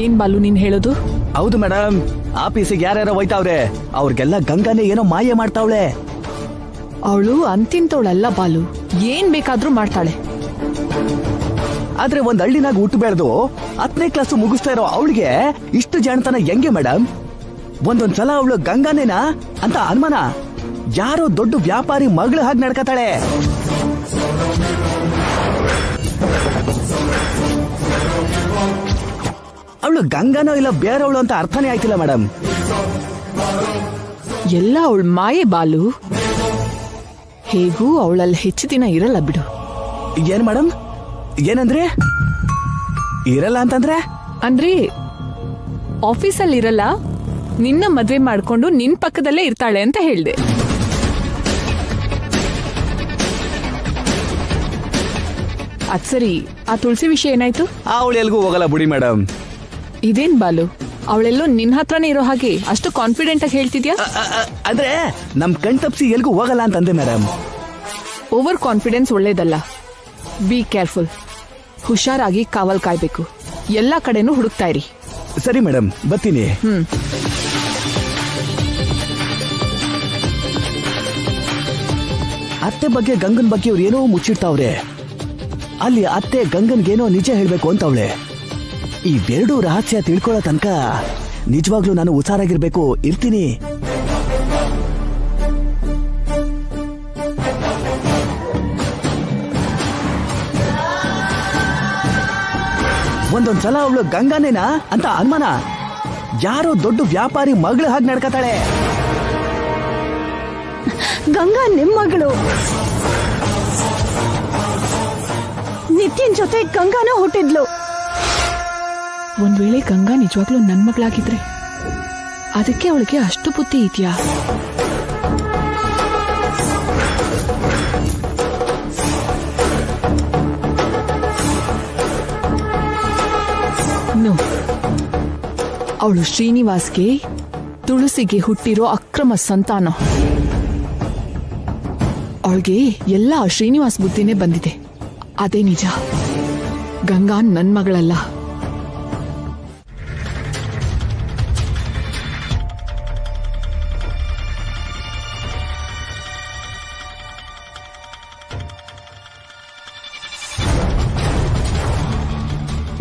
ಏನ್ ಬಾಲು ನೀನ್ ಹೇಳೋದು? ಹೌದು ಮೇಡಮ್, ಆಫೀಸಿಗೆ ಯಾರ್ಯಾರ ಹೋಯ್ತಾವ್ರೆ ಅವ್ರಿಗೆಲ್ಲ ಗಂಗಾನೇ ಏನೋ ಮಾಯ ಮಾಡ್ತಾವಳೆ. ಅವಳು ಅಂತಿಂತವಳಲ್ಲ ಬಾಲು, ಏನ್ ಬೇಕಾದ್ರೂ ಮಾಡ್ತಾಳೆ. ಆದ್ರೆ ಒಂದ್ ಹಳ್ಳಿನಾಗ ಹುಟ್ಟು ಬೆಳೆದು 10ನೇ ಕ್ಲಾಸ್ ಮುಗಿಸ್ತಾ ಇರೋ ಅವಳಿಗೆ ಇಷ್ಟು ಜಾಣತನ ಹೆಂಗೆ ಮೇಡಮ್? ಒಂದೊಂದ್ಸಲ ಅವಳು ಗಂಗಾನೇನಾ ಅಂತ ಅನುಮಾನ. ಯಾರೋ ದೊಡ್ಡ ವ್ಯಾಪಾರಿ ಮಗಳ ಹಾಗೆ ನಡ್ಕತಾಳೆ. ಅವಳು ಗಂಗಾನೋ ಇಲ್ಲ ಬೇರೆವಳು ಅಂತ ಅರ್ಥನೇ ಆಯ್ತಿಲ್ಲ ಮೇಡಮ್. ಎಲ್ಲ ಅವಳ ಮಾಯೆ ಬಾಲು. ಹೇಗೂ ಅವಳಲ್ಲಿ ಹೆಚ್ಚು ದಿನ ಇರಲ್ಲ ಬಿಡು. ಏನ್ ಮೇಡಮ್? ಏನಂದ್ರೆ ಇರಲ್ಲ ಅಂತಂದ್ರೆ? ಅಂದ್ರೆ ಆಫೀಸಲ್ಲಿ ಇರಲ್ಲ, ನಿನ್ನ ಮದ್ವೆ ಮಾಡ್ಕೊಂಡು ನಿನ್ ಪಕ್ಕದಲ್ಲೇ ಇರ್ತಾಳೆ ಅಂತ ಹೇಳ್ದೆ. ಅದ್ ಸರಿ, ಆ ತುಳಸಿ ವಿಷಯ ಏನಾಯ್ತು? ಅವಳು ಎಲ್ಗೂ ಹೋಗಲ್ಲ ಬಿಡಿ ಮೇಡಮ್. ಇದೇನ್ ಬಾಲು, ಅವಳೆಲ್ಲೋ ನಿನ್ ಹತ್ರನೇ ಇರೋ ಹಾಗೆ ಅಷ್ಟು ಕಾನ್ಫಿಡೆಂಟ್ ಆಗಿ ಹೇಳ್ತಿದ್ಯಾ? ಅಂದ್ರೆ ನಮ್ ಕಣ್ ತಪ್ಸಿ ಎಲ್ಗೂ ಹೋಗಲ್ಲ ಅಂತಂದೆ ಮೇಡಮ್. ಓವರ್ ಕಾನ್ಫಿಡೆನ್ಸ್ ಒಳ್ಳೇದಲ್ಲ. Be careful. ಹುಷಾರಾಗಿ ಕಾವಲ್ ಕಾಯ್ಬೇಕು. ಎಲ್ಲಾ ಕಡೆನೂ ಹುಡುಕ್ತಾ ಇರಿ. ಸರಿ ಮೇಡಮ್, ಬರ್ತೀನಿ. ಅತ್ತೆ ಬಗ್ಗೆ ಗಂಗನ್ ಬಗ್ಗೆ ಇವ್ರು ಏನೋ ಮುಚ್ಚಿಡ್ತಾವ್ರೆ. ಅಲ್ಲಿ ಅತ್ತೆ ಗಂಗನ್ಗೇನೋ ನಿಜ ಹೇಳ್ಬೇಕು ಅಂತವಳೆ. ಇವೆರಡೂ ರಹಸ್ಯ ತಿಳ್ಕೊಳ್ಳೋ ತನಕ ನಿಜವಾಗ್ಲೂ ನಾನು ಹುಷಾರಾಗಿರ್ಬೇಕು. ಇರ್ತೀನಿ. ಒಂದೊಂದ್ಸಲ ಅವಳು ಗಂಗಾನೇನಾ ಅಂತ ಅನುಮಾನ. ಯಾರೋ ದೊಡ್ಡ ವ್ಯಾಪಾರಿ ಮಗಳ ಹಾಗೆ ನಡ್ಕತಾಳೆ. ಗಂಗಾ ನಿಮ್ ಮಗಳು. ನಿತ್ಯನ್ ಜೊತೆ ಗಂಗಾನ ಹುಟ್ಟಿದ್ಲು. ಒಂದ್ ವೇಳೆ ಗಂಗಾ ನಿಜವಾಗ್ಲೂ ನನ್ ಮಗಳಾಗಿದ್ರೆ ಅದಕ್ಕೆ ಅವಳಿಗೆ ಅಷ್ಟು ಬುದ್ಧಿ ಇದೆಯಾ? ಅವಳು ಶ್ರೀನಿವಾಸ್ಗೆ ತುಳಸಿಗೆ ಹುಟ್ಟಿರೋ ಅಕ್ರಮ ಸಂತಾನ. ಅವಳಿಗೆ ಎಲ್ಲ ಶ್ರೀನಿವಾಸ್ ಬುದ್ಧಿನೇ ಬಂದಿದೆ. ಅದೇ ನಿಜ. ಗಂಗಾ ನನ್ ಮಗಳಲ್ಲ.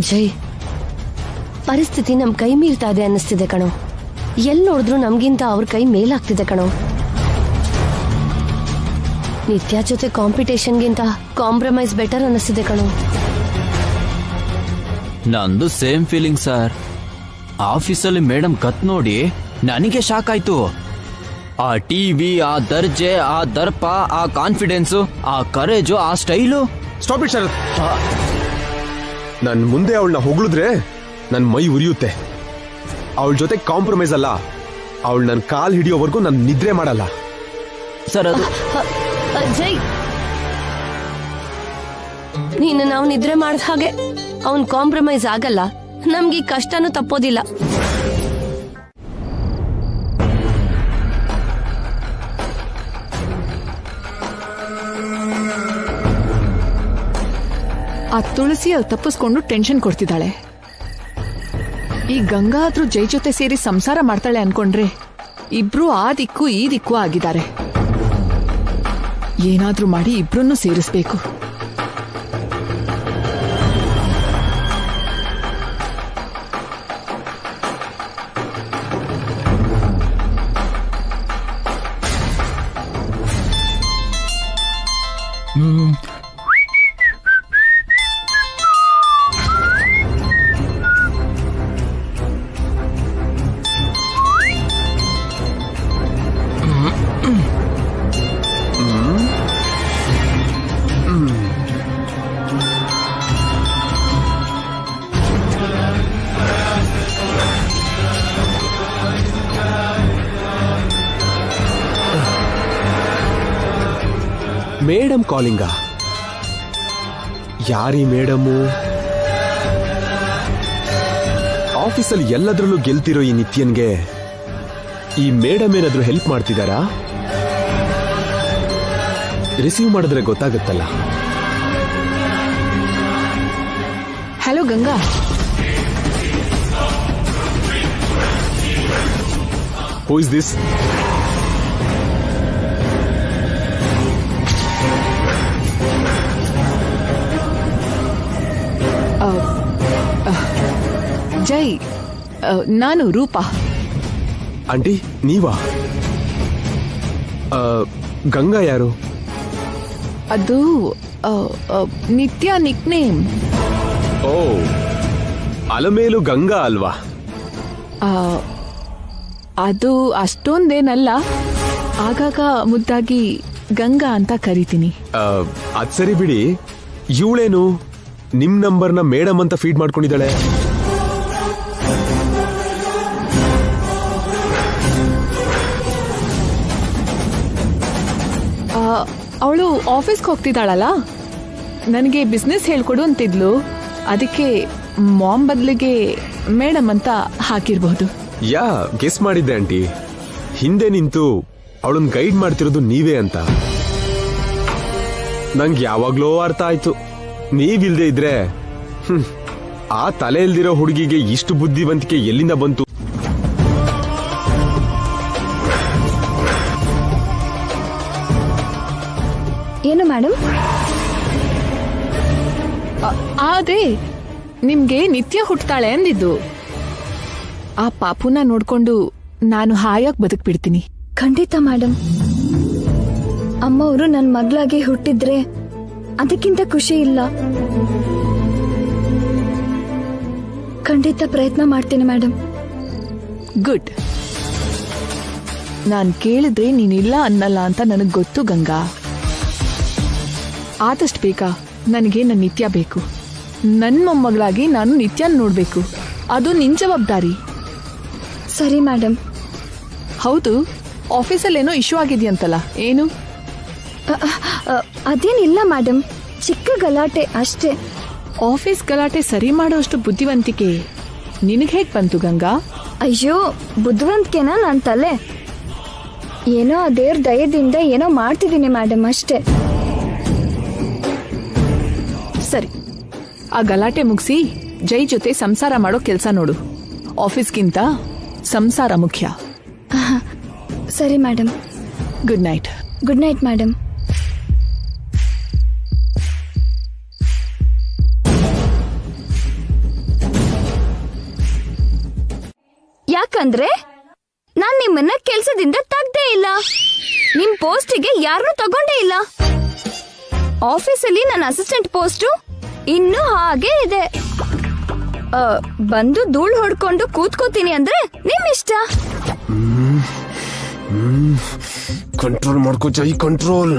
ಜೈ, ಪರಿಸ್ಥಿತಿ ನಮ್ ಕೈ ಮೀರ್ತಾ ಇದೆ ಅನ್ನಿಸ್ತಿದೆ ಕಣೋ. ಎಲ್ಲಿ ನೋಡಿದ್ರು ನಮ್ಗಿಂತ ಅವ್ರ ಕೈ ಮೇಲಾಗ್ತಿದೆ ಕಣೋ. ನಿತ್ಯ ಜೊತೆ ಕಾಂಪಿಟೇಷನ್ಗಿಂತ ಕಾಂಪ್ರಮೈಸ್ ಬೆಟರ್ ಅನ್ನಿಸ್ತಿದೆ ಕಣೋ. ನಂದು ಸೇಮ್ ಫೀಲಿಂಗ್ ಸರ್. ಆಫೀಸಲ್ಲಿ ಮೇಡಮ್ ಕತ್ ನೋಡಿ ನನಗೆ ಶಾಕ್ ಆಯ್ತು. ಆ ಟಿವಿ, ಆ ದರ್ಜೆ, ಆ ದರ್ಪ, ಆ ಕಾನ್ಫಿಡೆನ್ಸು, ಆ ಕರೇಜು, ಆ ಸ್ಟೈಲು. ಸ್ಟಾಪ್ ಇಟ್ ಶರತ್. ನನ್ ಮುಂದೆ ಅವಳನ್ನ ಹೊಗಳಿದ್ರೆ ನನ್ ಮೈ ಉರಿಯುತ್ತೆ. ಅವಳ ಜೊತೆ ಕಾಂಪ್ರಮೈಸ್ ಅಲ್ಲ. ಅವಳು ನನ್ ಕಾಲ್ ಹಿಡಿಯೋವರೆಗೂ ನನ್ ನಿದ್ರೆ ಮಾಡಲ್ಲ. ಸರ್ ಅದು ಜೈ, ನೀನು ನಾವು ನಿದ್ರೆ ಮಾಡಿದ ಹಾಗೆ ಅವನ್ ಕಾಂಪ್ರಮೈಸ್ ಆಗಲ್ಲ. ನಮ್ಗೆ ಈ ಕಷ್ಟನೂ ತಪ್ಪೋದಿಲ್ಲ. ಆ ತುಳಸಿ ಅಲ್ಲಿ ತಪ್ಪಿಸ್ಕೊಂಡು ಟೆನ್ಷನ್ ಕೊಡ್ತಿದ್ದಾಳೆ. ಈ ಗಂಗಾ ಆದ್ರೂ ಜೈ ಜೊತೆ ಸೇರಿ ಸಂಸಾರ ಮಾಡ್ತಾಳೆ ಅನ್ಕೊಂಡ್ರೆ ಇಬ್ರು ಆ ದಿಕ್ಕು ಈ ದಿಕ್ಕು ಆಗಿದ್ದಾರೆ. ಏನಾದ್ರೂ ಮಾಡಿ ಇಬ್ರನ್ನು ಸೇರಿಸ್ಬೇಕು. Madam calling. ಯಾರೀ ಮೇಡಮು? ಆಫೀಸಲ್ಲಿ ಎಲ್ಲದರಲ್ಲೂ ಗೆಲ್ತಿರೋ ಈ ನಿತ್ಯನ್ಗೆ ಈ ಮೇಡಮ್ ಏನಾದ್ರೂ ಹೆಲ್ಪ್ ಮಾಡ್ತಿದಾರಾ? ರಿಸೀವ್ ಮಾಡಿದ್ರೆ ಗೊತ್ತಾಗುತ್ತಲ್ಲ. Hello Ganga. Who is this? Jai, ನಾನು ರೂಪಾ. ಆಂಟಿ ನೀವಾ? ಗಂಗಾ ಯಾರು? ಅದು ನಿತ್ಯ ನಿಕ್ ನೇಮ್. ಓ, ಅಲಮೇಲು ಗಂಗಾ ಅಲ್ವಾ? ಅದು ಅಷ್ಟೊಂದೇನಲ್ಲ, ಆಗಾಗ ಮುದ್ದಾಗಿ ಗಂಗಾ ಅಂತ ಕರಿತೀನಿ. ಅದ್ ಸರಿ ಬಿಡಿ, ಇವಳೇನು ನಿಮ್ ನಂಬರ್ನ ಮೇಡಮ್ ಅಂತ ಫೀಡ್ ಮಾಡ್ಕೊಂಡಿದ್ದಾಳೆ? ಅವಳು ಆಫೀಸ್ಗೆ ಹೋಗ್ತಿದ್ದಾಳಲ್ಲ, ನನಗೆ ಬಿಸ್ನೆಸ್ ಹೇಳ್ಕೊಡು ಅಂತಿದ್ಲು. ಅದಕ್ಕೆ ಮಾಮ್ ಬದಲಿಗೆ ಮೇಡಮ್ ಅಂತ ಹಾಕಿರ್ಬಹುದು. ಯಾ, ಗೆಸ್ ಮಾಡಿದ್ದೆ ಆಂಟಿ. ಹಿಂದೆ ನಿಂತು ಅವಳನ್ನ ಗೈಡ್ ಮಾಡ್ತಿರೋದು ನೀವೇ ಅಂತ ನಂಗೆ ಯಾವಾಗ್ಲೋ ಅರ್ಥ ಆಯ್ತು. ನೀವಿಲ್ದೇ ಇದ್ರೆ ಆ ತಲೆ ಇಲ್ದಿರೋ ಹುಡುಗಿಗೆ ಇಷ್ಟು ಬುದ್ಧಿವಂತಿಕೆ ಎಲ್ಲಿಂದ ಬಂತು? ಏನು ಮೇಡಮ್? ಅದೇ ನಿಮ್ಗೆ ನಿತ್ಯ ಹುಟ್ಟತಾಳೆ ಅಂದಿದ್ದು. ಆ ಪಾಪುನ ನೋಡ್ಕೊಂಡು ನಾನು ಹಾಯಾಗಿ ಬದುಕ್ಬಿಡ್ತೀನಿ. ಖಂಡಿತ ಮೇಡಮ್. ಅಮ್ಮವರು ನನ್ನ ಮಗಳಾಗಿ ಹುಟ್ಟಿದ್ರೆ ಅದಕ್ಕಿಂತ ಖುಷಿ ಇಲ್ಲ. ಖಂಡಿತ ಪ್ರಯತ್ನ ಮಾಡ್ತೀನಿ ಮೇಡಮ್. ಗುಡ್. ನಾನ್ ಕೇಳಿದ್ರೆ ನೀನಿಲ್ಲ ಅನ್ನಲ್ಲ ಅಂತ ನನಗ್ ಗೊತ್ತು ಗಂಗಾ. ಆದಷ್ಟು ಬೇಗ ನನಗೆ ನನ್ನ ನಿತ್ಯ ಬೇಕು. ನನ್ನ ಮೊಮ್ಮಗಳಾಗಿ ನಾನು ನಿತ್ಯನ ನೋಡ್ಬೇಕು. ಅದು ನಿನ್ ಜವಾಬ್ದಾರಿ. ಸರಿ ಮೇಡಮ್. ಹೌದು, ಆಫೀಸಲ್ಲೇನೋ ಇಶ್ಯೂ ಆಗಿದೆಯಂತಲ್ಲ, ಏನು? ಅದೇನಿಲ್ಲ ಮೇಡಮ್, ಚಿಕ್ಕ ಗಲಾಟೆ ಅಷ್ಟೇ. ಆಫೀಸ್ ಗಲಾಟೆ ಸರಿ ಮಾಡೋಷ್ಟು ಬುದ್ಧಿವಂತಿಕೆ ನಿನಗೆ ಹೇಗ್ ಬಂತು ಗಂಗಾ? ಅಯ್ಯೋ, ಬುದ್ಧಿವಂತಿಕೆನಾ ನನ್ನ ತಲೆ? ಏನೋ ಆ ದೇವ್ರ ದಯದಿಂದ ಏನೋ ಮಾಡ್ತಿದ್ದೀನಿ ಮೇಡಮ್, ಅಷ್ಟೇ. ಸರಿ, ಆ ಗಲಾಟೆ ಮುಗಿಸಿ ಜೈ ಜೊತೆ ಸಂಸಾರ ಮಾಡೋ ಕೆಲಸ ನೋಡು. ಆಫೀಸ್ಗಿಂತ ಸಂಸಾರ ಮುಖ್ಯ. ಸರಿ madam. Good night. Good night madam. ಯಾಕಂದ್ರೆ ನಾನ್ ನಿಮ್ಮನ್ನ ಕೆಲ್ಸದಿಂದ ತೆಗ್ದೇ ಇಲ್ಲ. ನಿಮ್ ಪೋಸ್ಟಿಗೆ ಯಾರನ್ನೂ ತಗೊಂಡೇ ಇಲ್ಲ. ಆಫೀಸಲ್ಲಿ ನನ್ನ ಅಸಿಸ್ಟೆಂಟ್ ಪೋಸ್ಟು ಇನ್ನೂ ಹಾಗೆ ಇದೆ. ಬಂದು ಧೂಳ್ ಹೊಡ್ಕೊಂಡು ಕೂತ್ಕೋತೀನಿ ಅಂದ್ರೆ ನಿಮ್ ಇಷ್ಟ. ಕಂಟ್ರೋಲ್ ಮಾಡ್ಕೋ ಜೈ, ಕಂಟ್ರೋಲ್.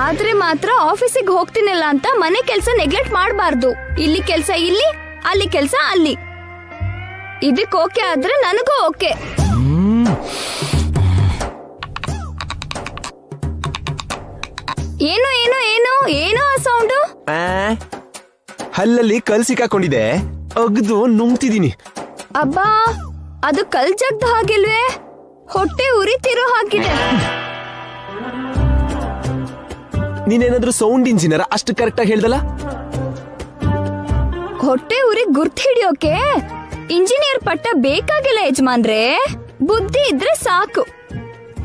ಆದ್ರೆ ಮಾತ್ರ ಆಫೀಸಿಗೆ ಹೋಗ್ತೀನಿಲ್ಲ ಅಂತ ಮನೆ ಕೆಲಸ ನೆಗ್ಲೆಕ್ಟ್ ಮಾಡಬಾರ್ದು. ಇಲ್ಲಿ ಕೆಲಸ ಇಲ್ಲಿ, ಅಲ್ಲಿ ಕೆಲಸ ಅಲ್ಲಿ. ಇದಕ್ಕೆ ಓಕೆ ಆದ್ರೆ ನನಗೂ ಓಕೆ. ಏನು ಏನು ಏನು ಏನು ಆ ಸೌಂಡು? ಹಲ್ಲಲ್ಲಿ ಕಲ್ ಸಿಕ್ಕಾಕೊಂಡಿದೆ, ಅಗ್ದು ನುಂಗ್ತಿದೀನಿ. ಅಬ್ಬಾ, ಅದು ಕಲ್ ಜಗ್ದ ಹಾಗಿಲ್ವೇ? ಹೊಟ್ಟೆ ಉರಿತಿರೋ ಹಾಗಿದೆ. ನೀನೇನಾದ್ರೂ ಸೌಂಡ್ ಇಂಜಿನಿಯರ್, ಅಷ್ಟು ಕರೆಕ್ಟ್ ಆಗಿ ಹೇಳ್ದಲ್ಲ. ಹೊಟ್ಟೆ ಉರಿ ಗುರ್ತ್ ಹಿಡಿಯೋಕೆ ಇಂಜಿನಿಯರ್ ಪಟ್ಟ ಬೇಕಾಗಿಲ್ಲ ಯಜಮಾನ್ರೆ, ಬುದ್ಧಿ ಇದ್ರೆ ಸಾಕು.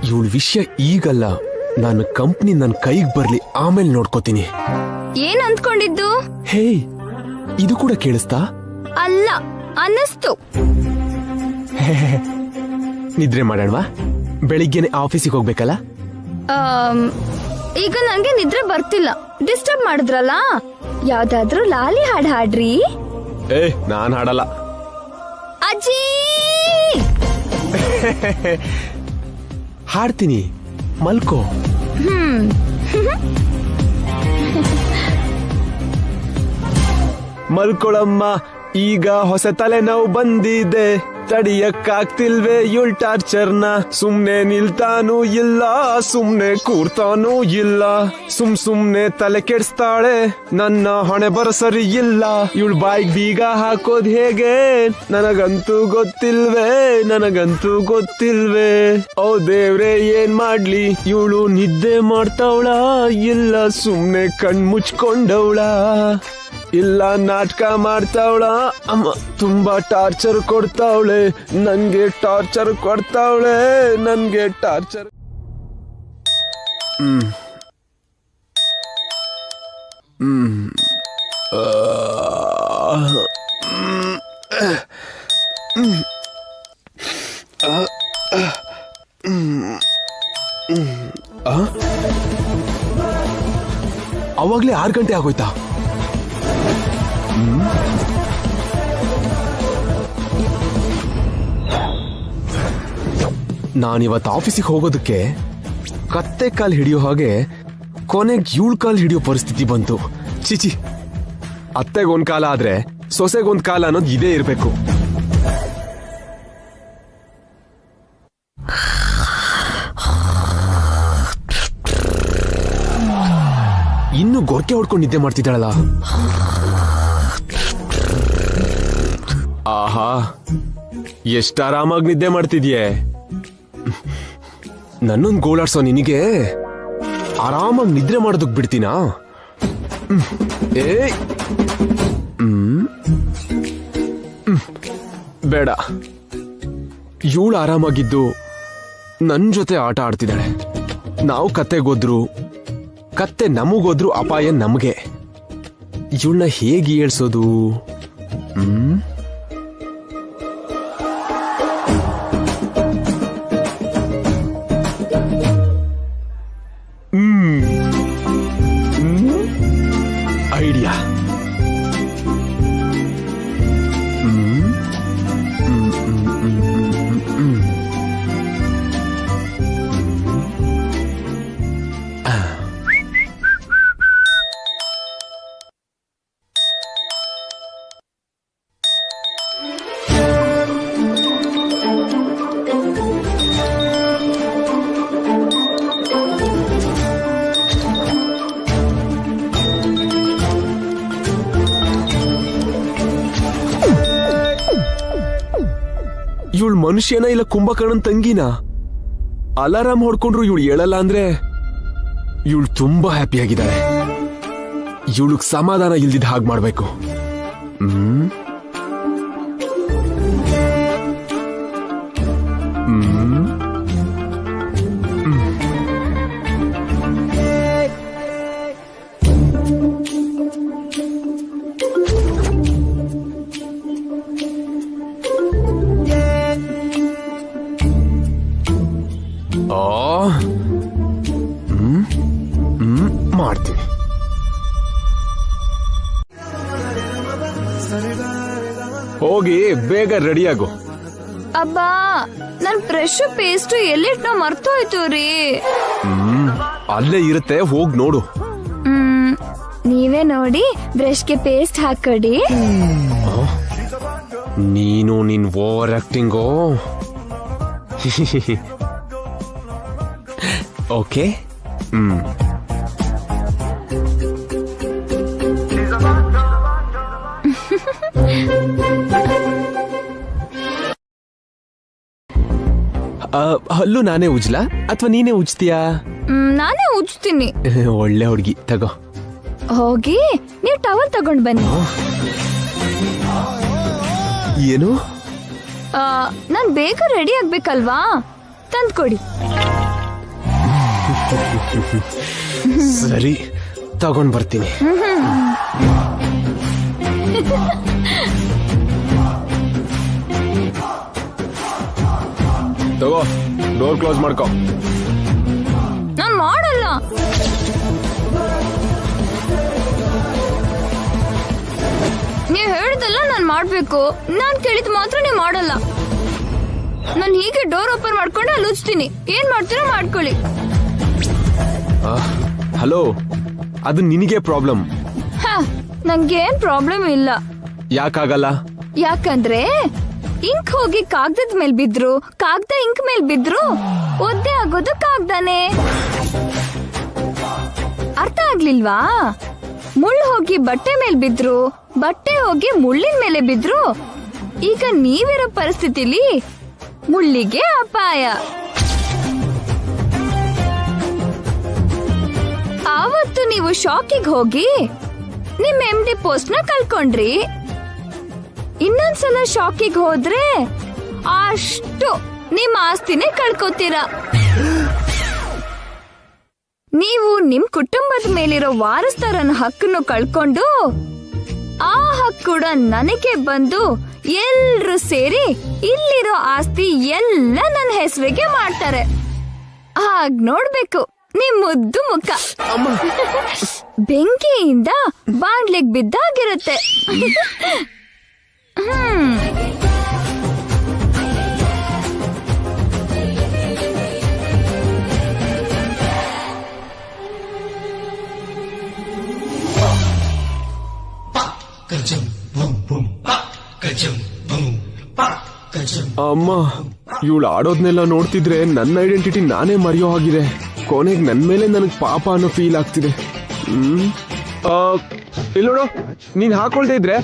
ಇವಳ ವಿಷಯ ಈಗಲ್ಲ, ನಾನು ಕಂಪ್ನಿ ನನ್ನ ಕೈಗೆ ಬರ್ಲಿ, ಆಮೇಲೆ ನೋಡ್ಕೋತೀನಿ. ಏನ್ ಅಂದ್ಕೊಂಡಿದ್ದು? ಹೇ, ಇದು ಕೂಡ ಕೇಳಿಸ್ತಾ? ಅಲ್ಲ, ಅನ್ನಿಸ್ತು. ನಿದ್ರೆ ಮಾಡೋಣವಾ? ಬೆಳಿಗ್ಗೆನೆ ಆಫೀಸಿಗೆ ಹೋಗ್ಬೇಕಲ್ಲ. ಈಗ ನಂಗೆ ನಿದ್ರೆ ಬರ್ತಿಲ್ಲ. ಡಿಸ್ಟರ್ಬ್ ಮಾಡಿದ್ರಲ್ಲ, ಯಾವ್ದಾದ್ರೂ ಲಾಲಿ ಹಾಡ್ ಹಾಡ್ರಿ. ನಾನ್ ಹಾಡಲ್ಲ. ಅಜ್ಜಿ ಹಾಡ್ತೀನಿ, ಮಲ್ಕೋ. ಮಲ್ಕೊಳಮ್ಮ, ಈಗ ಹೊಸ ತಲೆನೋವು ಬಂದಿದೆ. ತಡಿಯಕ್ಕಾಗ್ತಿಲ್ವೇ ಇವಳ್ ಟಾರ್ಚರ್ನ ಸುಮ್ನೆ ನಿಲ್ತಾನೂ ಇಲ್ಲ ಸುಮ್ನೆ ಕೂರ್ತಾನೂ ಇಲ್ಲ ಸುಮ್ನೆ ತಲೆ ಕೆಡಿಸ್ತಾಳೆ ನನ್ನ ಹೊಣೆ ಬರಸರಿ ಇಲ್ಲ ಇವಳು ಬಾಯಿಗೆ ಬೀಗ ಹಾಕೋದ್ ಹೇಗೆ ನನಗಂತೂ ಗೊತ್ತಿಲ್ವೇ ಓ ದೇವ್ರೆ ಏನ್ ಮಾಡ್ಲಿ ಇವಳು ನಿದ್ದೆ ಮಾಡ್ತಾವಳ ಇಲ್ಲ ಸುಮ್ನೆ ಕಣ್ ಮುಚ್ಕೊಂಡವಳ ಇಲ್ಲ ನಾಟಕ ಮಾಡ್ತಾವಳ ಅಮ್ಮ ತುಂಬಾ ಟಾರ್ಚರ್ ಕೊಡ್ತಾವಳೆ ನನ್ಗೆ ಟಾರ್ಚರ್ ಅವಾಗ್ಲೇ 6 ಗಂಟೆ ಆಗೋಯ್ತಾ? ನಾನಿವತ್ತು ಆಫೀಸಿಗೆ ಹೋಗೋದಕ್ಕೆ ಕತ್ತೆ ಕಾಲ್ ಹಿಡಿಯೋ ಹಾಗೆ ಕೊನೆಗೆ 7 ಕಾಲ್ ಹಿಡಿಯೋ ಪರಿಸ್ಥಿತಿ ಬಂತು. ಚಿಚಿ, ಅತ್ತೆಗೊಂದ್ ಕಾಲ ಆದ್ರೆ ಸೊಸೆಗೊಂದ್ ಕಾಲ ಅನ್ನೋದು ಇದೇ ಇರ್ಬೇಕು. ಇನ್ನು ಗೊರ್ಕೆ ಹೊಡ್ಕೊಂಡು ನಿದ್ದೆ ಮಾಡ್ತಿದ್ದಾಳಲ್ಲ. ಆಹಾ, ಎಷ್ಟು ಆರಾಮಾಗಿ ನಿದ್ದೆ ಮಾಡ್ತಿದ್ಯೆ. ನನ್ನೊಂದು ಗೋಳಾಡ್ಸೋ ನಿನಗೆ ಆರಾಮಾಗಿ ನಿದ್ರೆ ಮಾಡೋದಕ್ ಬಿಡ್ತೀನಾ? ಬೇಡ, ಇವಳು ಆರಾಮಾಗಿದ್ದು ನನ್ ಜೊತೆ ಆಟ ಆಡ್ತಿದ್ದಾಳೆ. ನಾವು ಕತ್ತೆಗೋದ್ರು ಕತ್ತೆ ನಮಗೋದ್ರು ಅಪಾಯ ನಮಗೆ. ಇವಳನ್ನ ಹೇಗೆ ಹೇಳ್ಸೋದು? ಐಡಿಯಾ. ಇವಳು ಮನುಷ್ಯನ ಇಲ್ಲ ಕುಂಭಕರ್ಣನ್ ತಂಗಿನ? ಅಲಾರಾಮ್ ಹೊಡ್ಕೊಂಡ್ರು ಇವಳು ಹೇಳಲ್ಲ ಅಂದ್ರೆ ಇವಳು ತುಂಬಾ ಹ್ಯಾಪಿ ಆಗಿದ್ದಾಳೆ. ಇವಳಿಗೆ ಸಮಾಧಾನ ಇಲ್ದಿದ್ದ ಹಾಗೆ ಮಾಡ್ಬೇಕು. ಮಾಡ್ತೀನಿ. ಹೋಗಿ ಬೇಗ ರೆಡಿಯಾಗು. ಅಬ್ಬಾ, ನನ್ ಬ್ರಷ್ ಪೇಸ್ಟ್ ಎಲ್ಲಿಟ್ನೋ ಮರ್ತೋಯ್ತು ರೀ. ಅಲ್ಲೇ ಇರುತ್ತೆ, ಹೋಗ್ ನೋಡು. ನೀವೇ ನೋಡಿ ಬ್ರಷ್ಗೆ ಪೇಸ್ಟ್ ಹಾಕೊಡಿ. ನೀನು ನಿನ್ ಓವರ್ ಆಕ್ಟಿಂಗೋ. ಓಕೆ. ಹಲ್ಲು ನಾನೇ ಉಜ್ಲಾ ಅಥವಾ ನೀನೇ ಉಜ್ತೀಯಾ? ನಾನೇ ಉಜ್ತೀನಿ. ಒಳ್ಳೆ ಹುಡುಗಿ, ತಗೋ. ಹೋಗಿ ನೀವು ಟವಲ್ ತಗೊಂಡ್ ಬನ್ನಿ. ಏನು? ನಾನ್ ಬೇಗ ರೆಡಿ ಆಗ್ಬೇಕಲ್ವಾ, ತಂದ್ಕೊಡಿ. ಸರಿ, ತಗೊಂಡ್ ಬರ್ತೀನಿ. ತಗೋ, ಡೋರ್ ಕ್ಲೋಸ್ ಮಾಡ್ಕೋ. ನಾನ್ ಮಾಡಲ್ಲ. ನೀವ್ ಹೇಳ್ದಲ್ಲ ನಾನ್ ಮಾಡ್ಬೇಕು. ನಾನ್ ಕೇಳಿದ್ ಮಾತ್ರ ನೀವ್ ಮಾಡಲ್ಲ. ನಾನ್ ಹೀಗೆ ಡೋರ್ ಓಪನ್ ಮಾಡ್ಕೊಂಡು ಅಲ್ಲಿ ಉಜ್ತೀನಿ. ಏನ್ ಮಾಡ್ತೀರೋ ಮಾಡ್ಕೊಳ್ಳಿ. ಹಲೋ, ಅದು ನಿನಗೆ ಪ್ರಾಬ್ಲಮ್. ನಂಗೇನ್ ಪ್ರಾಬ್ಲಮ್ ಇಲ್ಲ. ಯಾಕಾಗಲ್ಲ? ಯಾಕಂದ್ರೆ ಇಂಕ್ ಹೋಗಿ ಕಾಗದದ ಮೇಲ್ ಬಿದ್ರು, ಕಾಗದ ಇಂಕ್ ಮೇಲ್ ಬಿದ್ರು ಒದ್ದೆ ಆಗೋದು ಕಾಗ್ದಾನೆ. ಅರ್ಥ ಆಗ್ಲಿಲ್ವಾ? ಮುಳ್ಳು ಹೋಗಿ ಬಟ್ಟೆ ಮೇಲ್ ಬಿದ್ರು, ಬಟ್ಟೆ ಹೋಗಿ ಮುಳ್ಳಿನ ಮೇಲೆ ಬಿದ್ರು. ಈಗ ನೀವಿರೋ ಪರಿಸ್ಥಿತಿಲಿ ಮುಳ್ಳಿಗೆ ಅಪಾಯ. ಆವತ್ತು ನೀವು ಶಾಕಿಗೆ ಹೋಗಿ ನಿಮ್ MD ಪೋಸ್ಟ್ ನ ಕಳ್ಕೊಂಡ್ರಿ. ಇನ್ನೊಂದ್ಸಲ ಶಾಕಿಗೆ ಹೋದ್ರೆ ಅಷ್ಟು ನಿಮ್ ಆಸ್ತಿನೇ ಕಳ್ಕೊತೀರಾ. ನೀವು ನಿಮ್ ಕುಟುಂಬದ ಮೇಲಿರೋ ವಾರಸ್ದಾರನ ಹಕ್ಕನ್ನು ಕಳ್ಕೊಂಡು ಆ ಹಕ್ಕು ಕೂಡ ನನಗೆ ಬಂದು ಎಲ್ರು ಸೇರಿ ಇಲ್ಲಿರೋ ಆಸ್ತಿ ಎಲ್ಲ ನನ್ನ ಹೆಸರಿಗೆ ಮಾಡ್ತಾರೆ. ಹಾಗ್ ನೋಡ್ಬೇಕು ನಿಮ್ ಮುದ್ದು ಮುಖ. ಬೆಂಕಿಯಿಂದ ಬಾಂಡ್ಲಿಗ್ ಬಿದ್ದಾಗಿರುತ್ತೆ. ಅಮ್ಮ, ಇವಳು ಆಡೋದ್ನೆಲ್ಲ ನೋಡ್ತಿದ್ರೆ ನನ್ನ ಐಡೆಂಟಿಟಿ ನಾನೇ ಮರೆಯೋ ಹಾಗಿದೆ. ಕೊನೆಗೆ ನನ್ ಮೇಲೆ ನನಗ್ ಪಾಪ ಅನ್ನೋ ಫೀಲ್ ಆಗ್ತಿದೆ. ಇಲ್ಲಿ ನೋಡು, ನೀನ್ ಹಾಕೊಳ್ತಾ ಇದ್ರೆ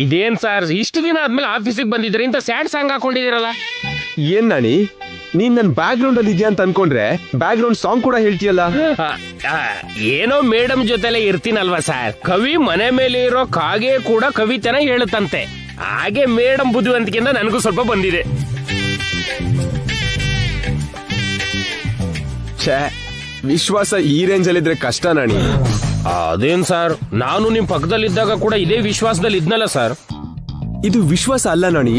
ಇದೇನ್ ಸರ್, ಇಷ್ಟು ದಿನ ಆದ್ಮೇಲೆ ಆಫೀಸಿಗೆ ಬಂದಿದ್ರಿ ಇಂತ ಸ್ಯಾಡ್ ಸಾಂಗ್ ಹಾಕೊಂಡಿದಿರಲ್ಲ? ಏನ್ ನಾನಿ, ನೀನ್ ನನ್ ಬ್ಯಾಕ್ ಗ್ರೌಂಡ್ ಅಲ್ಲಿ ಇದೆಯಾ ಅಂತ ಅನ್ಕೊಂಡ್ರೆ ಬ್ಯಾಕ್ ಗ್ರೌಂಡ್ ಸಾಂಗ್ ಕೂಡ ಹೇಳ್ತೀಯಲ್ಲ. ಏನೋ ಮೇಡಮ್ ಜೊತೆಲೆ ಇರ್ತೀನಲ್ವಾ ಸರ್. ಕವಿ ಮನೆ ಮೇಲೆ ಇರೋ ಕಾಗೆ ಕೂಡ ಕವಿತೆನ ಹೇಳುತ್ತಂತೆ. ಹಾಗೆ ಮೇಡಮ್ ಬುದ್ಧಿವಂತಿಕೆಯಿಂದ ನನಗೂ ಸ್ವಲ್ಪ ಬಂದಿದೆ. ವಿಶ್ವಾಸ ಈ ರೇಂಜ್ ಅಲ್ಲಿ ಇದ್ರೆ ಕಷ್ಟ ನಾಣಿ. ಅದೇನ್ ಸರ್, ನಾನು ನಿಮ್ ಪಕ್ಕದಲ್ಲಿದ್ದಾಗ ಕೂಡ ಇದೇ ವಿಶ್ವಾಸದಲ್ಲಿ ಇದ್ನಲ್ಲ ಸರ್. ಇದು ವಿಶ್ವಾಸ ಅಲ್ಲ ನಾಣಿ,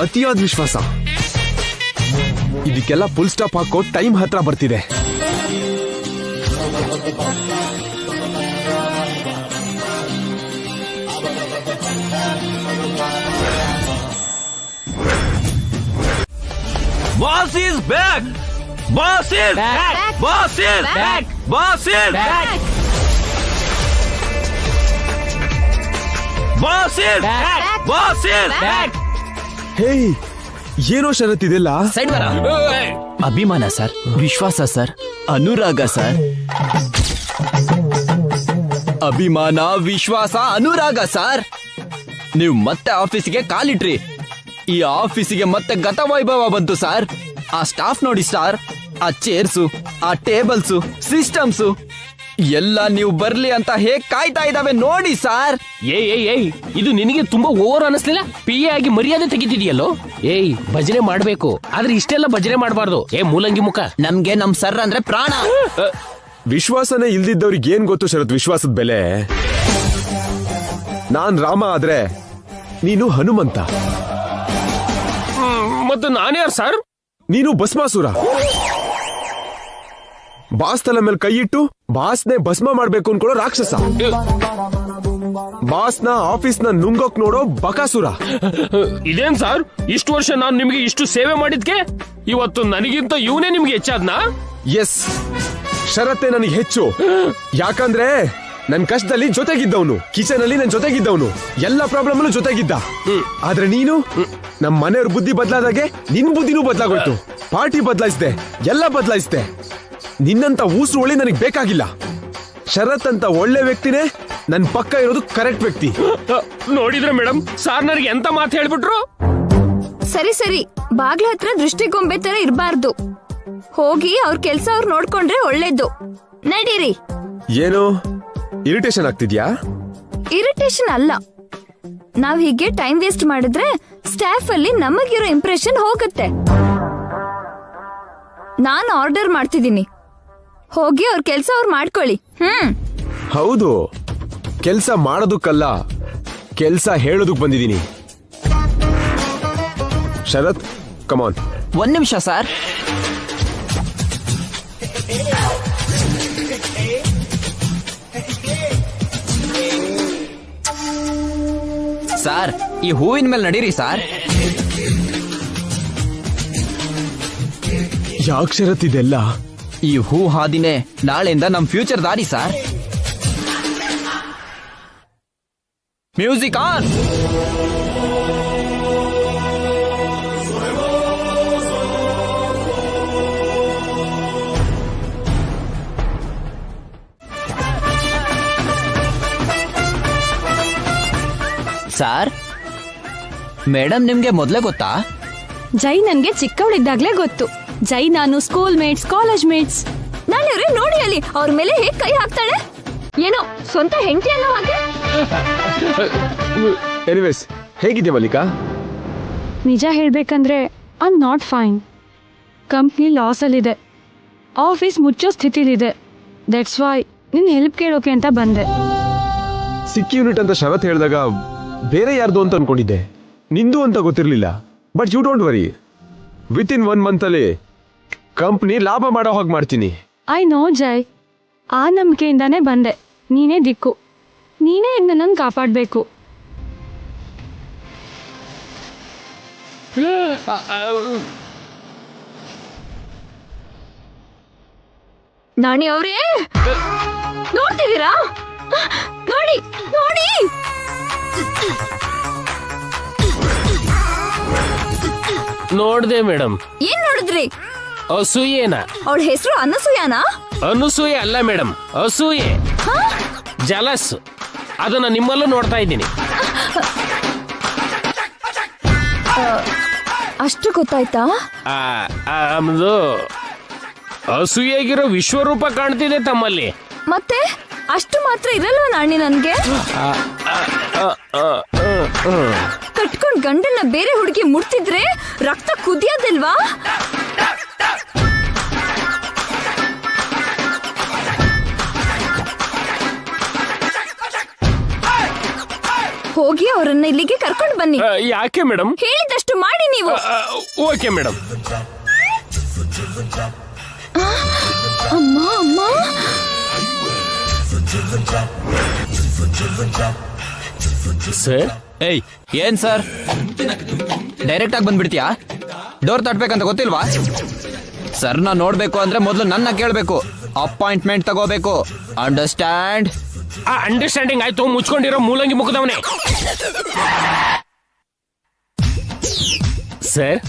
ಅತಿಯಾದ ವಿಶ್ವಾಸ. ಇದಕ್ಕೆಲ್ಲ ಫುಲ್ ಸ್ಟಾಪ್ ಹಾಕೋ ಟೈಮ್ ಹತ್ರ ಬರ್ತಿದೆ. Boss is back! Boss is back! Boss is back! Boss is back! Boss is back! Boss is back! ಹೇ, ಏನೋ ಶರತ್ ಇದೆಲ್ಲ? ಸೈಡ್ ಬರ. ಅಭಿಮಾನ ಸರ್, ವಿಶ್ವಾಸ ಸರ್, ಅನುರಾಗ ಸರ್. ಅಭಿಮಾನ, ವಿಶ್ವಾಸ, ಅನುರಾಗ ಸರ್. ನೀವು ಮತ್ತೆ ಆಫೀಸಿಗೆ ಕಾಲಿಟ್ರಿ. ಈ ಆಫೀಸಿಗೆ ಮತ್ತೆ ಗತವೈಭವ ಬಂತು ಸರ್. ಆ ಸ್ಟಾಫ್ ನೋಡಿ ಸರ್, ಆ ಚೇರ್ಸು, ಆ ಟೇಬಲ್ಸು, ಸಿಸ್ಟಮ್ಸು ಎಲ್ಲ ನೀವು ಬರ್ಲಿ ಅಂತ ಹೇಗ್ ಕಾಯ್ತಾ ಇದಾವೆ ನೋಡಿ ಸರ್. ಏಯ್, ಇದು ನಿನಗೆ ತುಂಬಾ ಓವರ್ ಅನಿಸ್ಲಿಲ್ಲ? PA ಆಗಿ ಮರ್ಯಾದೆ ತೆಗಿತಿದ್ಯಲ್ಲೋ. ಏಯ್, ಭಜನೆ ಮಾಡ್ಬೇಕು, ಆದ್ರೆ ಇಷ್ಟೆಲ್ಲ ಭಜನೆ ಮಾಡಬಾರ್ದು. ಮೂಲಂಗಿ ಮುಖ. ನಮ್ಗೆ ನಮ್ ಸರ್ ಅಂದ್ರೆ ಪ್ರಾಣ. ವಿಶ್ವಾಸನೇ ಇಲ್ದಿದ್ದವ್ರಿಗೆ ಏನ್ ಗೊತ್ತು ಶರತ್ ವಿಶ್ವಾಸದ ಬೆಲೆ? ನಾನ್ ರಾಮ ಆದ್ರೆ ನೀನು ಹನುಮಂತ. ಮತ್ತೆ ನಾನ್ಯಾರು ಸರ್? ನೀನು ಭಸ್ಮಾಸುರ. ಬಾಸ್ ತಲೆ ಮೇಲೆ ಕೈ ಇಟ್ಟು ಬಾಸ್ನೇ ಭಸ್ಮ ಮಾಡ್ಬೇಕು ಅನ್ಕೊಳ್ಳೋ ರಾಕ್ಷಸ. ಬಾಸ್ನ ಆಫೀಸ್ನ ನುಂಗೋಕ್ ನೋಡೋ ಬಕಾಸುರ. ಇದೇನ್ ಸರ್, ಇಷ್ಟು ವರ್ಷ ನಾನು ನಿಮ್ಗೆ ಇಷ್ಟು ಸೇವೆ ಮಾಡಿದ್ಕೆ ಇವತ್ತು ನನಗಿಂತ ಇವನೇ ನಿಮ್ಗೆ ಹೆಚ್ಚಾದ್ನಾ? ಎಸ್, ಶರತ್ತೆ ನನಗೆ ಹೆಚ್ಚು. ಯಾಕಂದ್ರೆ ನನ್ ಕಷ್ಟದಲ್ಲಿ ಜೊತೆಗಿದ್ದವನು, ಕಿಚನ್ ಅಲ್ಲಿ ನನ್ ಜೊತೆಗಿದ್ದವನು, ಎಲ್ಲ ಪ್ರಾಬ್ಲಮ್ ಅಲ್ಲೂ ಜೊತೆಗಿದ್ದ. ಆದ್ರೆ ನೀನು ನಮ್ ಮನೆಯವ್ರ ಬುದ್ಧಿ ಬದಲಾದಾಗೆ ನಿನ್ ಬುದ್ಧಿನೂ ಬದಲಾಗೋಯ್ತು. ಪಾರ್ಟಿ ಬದಲಾಯಿಸ್ದೆ, ಎಲ್ಲ ಬದಲಾಯಿಸ್ದೆ. ನಿನ್ನಂತ ಊಸರು ಒಳ್ಳೆ ನನಗ್ ಬೇಕಾಗಿಲ್ಲ. ಶರತ್ ಅಂತ ಒಳ್ಳೆ ವ್ಯಕ್ತಿನೇ ನನ್ ಪಕ್ಕ ಇರೋದು ಕರೆಕ್ಟ್ ವ್ಯಕ್ತಿ. ನೋಡಿದ್ರೆ ಮೇಡಮ್, ಸಾರ್ ನನಗೆ ಎಂತ ಮಾತು ಹೇಳ್ಬಿಟ್ರು. ಸರಿ ಸರಿ, ಬಾಗ್ಲ ಹತ್ರ ದೃಷ್ಟಿಗೊಂಬೆ ತರ ಇರಬಾರ್ದು. ಹೋಗಿ ಅವ್ರ ಕೆಲ್ಸ ಅವ್ರು ನೋಡ್ಕೊಂಡ್ರೆ ಒಳ್ಳೇದು. ನಡೀರಿ. ಏನು ಇರಿಟೇಷನ್ ಆಗ್ತಿದ್ಯಾ? ಇರಿಟೇಷನ್ ಅಲ್ಲ, ನಾವ್ ಹೀಗೆ ಟೈಮ್ ವೇಸ್ಟ್ ಮಾಡಿದ್ರೆ ಸ್ಟಾಫ್ ಅಲ್ಲಿ ನಮಗಿರೋ ಇಂಪ್ರೆಷನ್ ಹೋಗುತ್ತೆ. ನಾನು ಆರ್ಡರ್ ಮಾಡ್ತಿದ್ದೀನಿ, ಹೋಗಿ ಅವ್ರ ಕೆಲ್ಸ ಅವ್ರು ಮಾಡ್ಕೊಳ್ಳಿ. ಹೌದು, ಕೆಲ್ಸ ಮಾಡೋದಕ್ಕಲ್ಲ, ಕೆಲ್ಸ ಹೇಳೋದಕ್ ಬಂದಿದ್ದೀನಿ. ಶರತ್, ಕಮಾನ್. 1 ನಿಮಿಷ ಸರ್. ಸಾರ್, ಈ ಹೂವಿನ ಮೇಲೆ ನಡೀರಿ ಸಾರ್. ಯಾಕೆ ಶರತ್ ಇದೆಲ್ಲ? ಈ ಹೂ ಹಾದಿನೇ ನಾಳೆಯಿಂದ ನಮ್ ಫ್ಯೂಚರ್ ದಾರಿ sir. Music on. Sir, madam ನಿಮ್ಗೆ ಮೊದ್ಲೇ ಗೊತ್ತಾ? ಜೈ ನನ್ಗೆ ಚಿಕ್ಕವಳಿದ್ದಾಗ್ಲೇ ಗೊತ್ತು. ಜೈ ನಾನು ಸ್ಕೂಲ್ ಮೇಟ್ಸ್, ಕಾಲೇಜ್ ಮೇಟ್ಸ್. ನಾನು ಇವ್ರೆ ನೋಡಿ ಅಲ್ಲಿ ಅವ್ರ ಮೇಲೆ ಹೇಗ್ ಕೈ ಹಾಕ್ತಾಳೆ. ಏನೋ ಸ್ವಂತ ಹೆಂಡತಿ ಅನ್ನೋ ಹಾಗೆ. ಎನಿವೇಸ್, ಹೇಗಿದೆ ಮಲ್ಲಿಕಾ? ನಿಜ ಹೇಳ್ಬೇಕಂದ್ರೆ I am not fine. Company ಲಾಸಲ್ಲಿದೆ, ಆಫೀಸ್ ಮುಚ್ಚೋ ಸ್ಥಿತಿಲಿದೆ. ದಟ್ಸ್ ವೈ ನಿನ್ನ ಹೆಲ್ಪ್ ಕೇಳೋಕೆ ಅಂತ ಬಂದೆ. ಸಿಕ್ಕಿ ಯೂನಿಟ್ ಅಂತ ಶರತ್ ಹೇಳಿದಾಗ ಬೇರೆ ಯಾರ್ದು ಅಂತ ಅನ್ಕೊಂಡಿದ್ದೆ, ನಿಂದು ಅಂತ ಗೊತ್ತಿರ್ಲಿಲ್ಲ. But you don't worry, within 1 month ಅಲ್ಲಿ ಕಂಪ್ನಿ ಲಾಭ ಮಾಡೋ ಹಾಗೆ ಮಾಡ್ತೀನಿ. ಐ ನೋ ಜೈ, ಆ ನಂಬಿಕೆಯಿಂದಾನೇ ಬಂದೆ. ನೀನೇ ದಿಕ್ಕು, ನೀನೇ ನನ್ನನ್ನು ಕಾಪಾಡಬೇಕು. ನಾಣಿ ಅವ್ರೇ, ನೋಡ್ತಿದ್ದೀರಾ? ನೋಡಿ ನೋಡಿ. ನೋಡ್ದೆ ಮೇಡಮ್. ಏನ್ ನೋಡಿದ್ರಿ? ಅಸೂಯೆನ? ಅವಳ ಹೆಸರು ಅನಸೂಯನಾ? ಅನಸೂಯೆ ಅಲ್ಲ ಮೇಡಮ್, ಅಸೂಯೆ, ಜಲಸ್. ಅದನ್ನ ನಿಮ್ಮಲ್ಲೂ ನೋಡ್ತಾ ಇದ್ದೀನಿ. ಅಷ್ಟು ಗೊತ್ತಾಯ್ತಾ? ಆಮದು ಅಸೂಯೆಗಿರೋ ವಿಶ್ವರೂಪ ಕಾಣ್ತಿದೆ ತಮ್ಮಲ್ಲಿ. ಮತ್ತೆ ಅಷ್ಟು ಮಾತ್ರ ಇರಲ್ವ ನಾಣಿ ನನ್ಗೆ? ಕಟ್ಕೊಂಡ್ ಗಂಡನ್ನ ಬೇರೆ ಹುಡುಗಿ ಮುಟ್ತಿದ್ರೆ ರಕ್ತ ಕುದಿಯೋದಿಲ್ವಾ? ಹೋಗಿ ಅವರನ್ನ ಇಲ್ಲಿಗೆ ಕರ್ಕೊಂಡು ಬನ್ನಿ. ಯಾಕೆ ಮೇಡಮ್? ಹೇಳಿದಷ್ಟು ಮಾಡಿ ನೀವು. Okay madam. ಅಮ್ಮ ಅಮ್ಮ, ಸರ್. ಏಯ್, ಏನ್ ಸರ್ ಡೈರೆಕ್ಟ್ ಆಗಿ ಬಂದ್ಬಿಡ್ತೀಯಾ? ಡೋರ್ ತಟ್ಬೇಕಂತ ಗೊತ್ತಿಲ್ವಾ? ಸರ್ನ ನೋಡ್ಬೇಕು ಅಂದ್ರೆ ಮೊದಲು ನನ್ನ ಕೇಳ್ಬೇಕು, ಅಪಾಯಿಂಟ್ಮೆಂಟ್ ತಗೋಬೇಕು. ಅಂಡರ್ಸ್ಟ್ಯಾಂಡ್? ಆ ಅಂಡರ್ಸ್ಟ್ಯಾಂಡಿಂಗ್ ಆಯ್ತು. ಮುಚ್ಕೊಂಡಿರೋ ಮೂಲಂಗಿ ಮುಖದವನೇ. ಸರ್,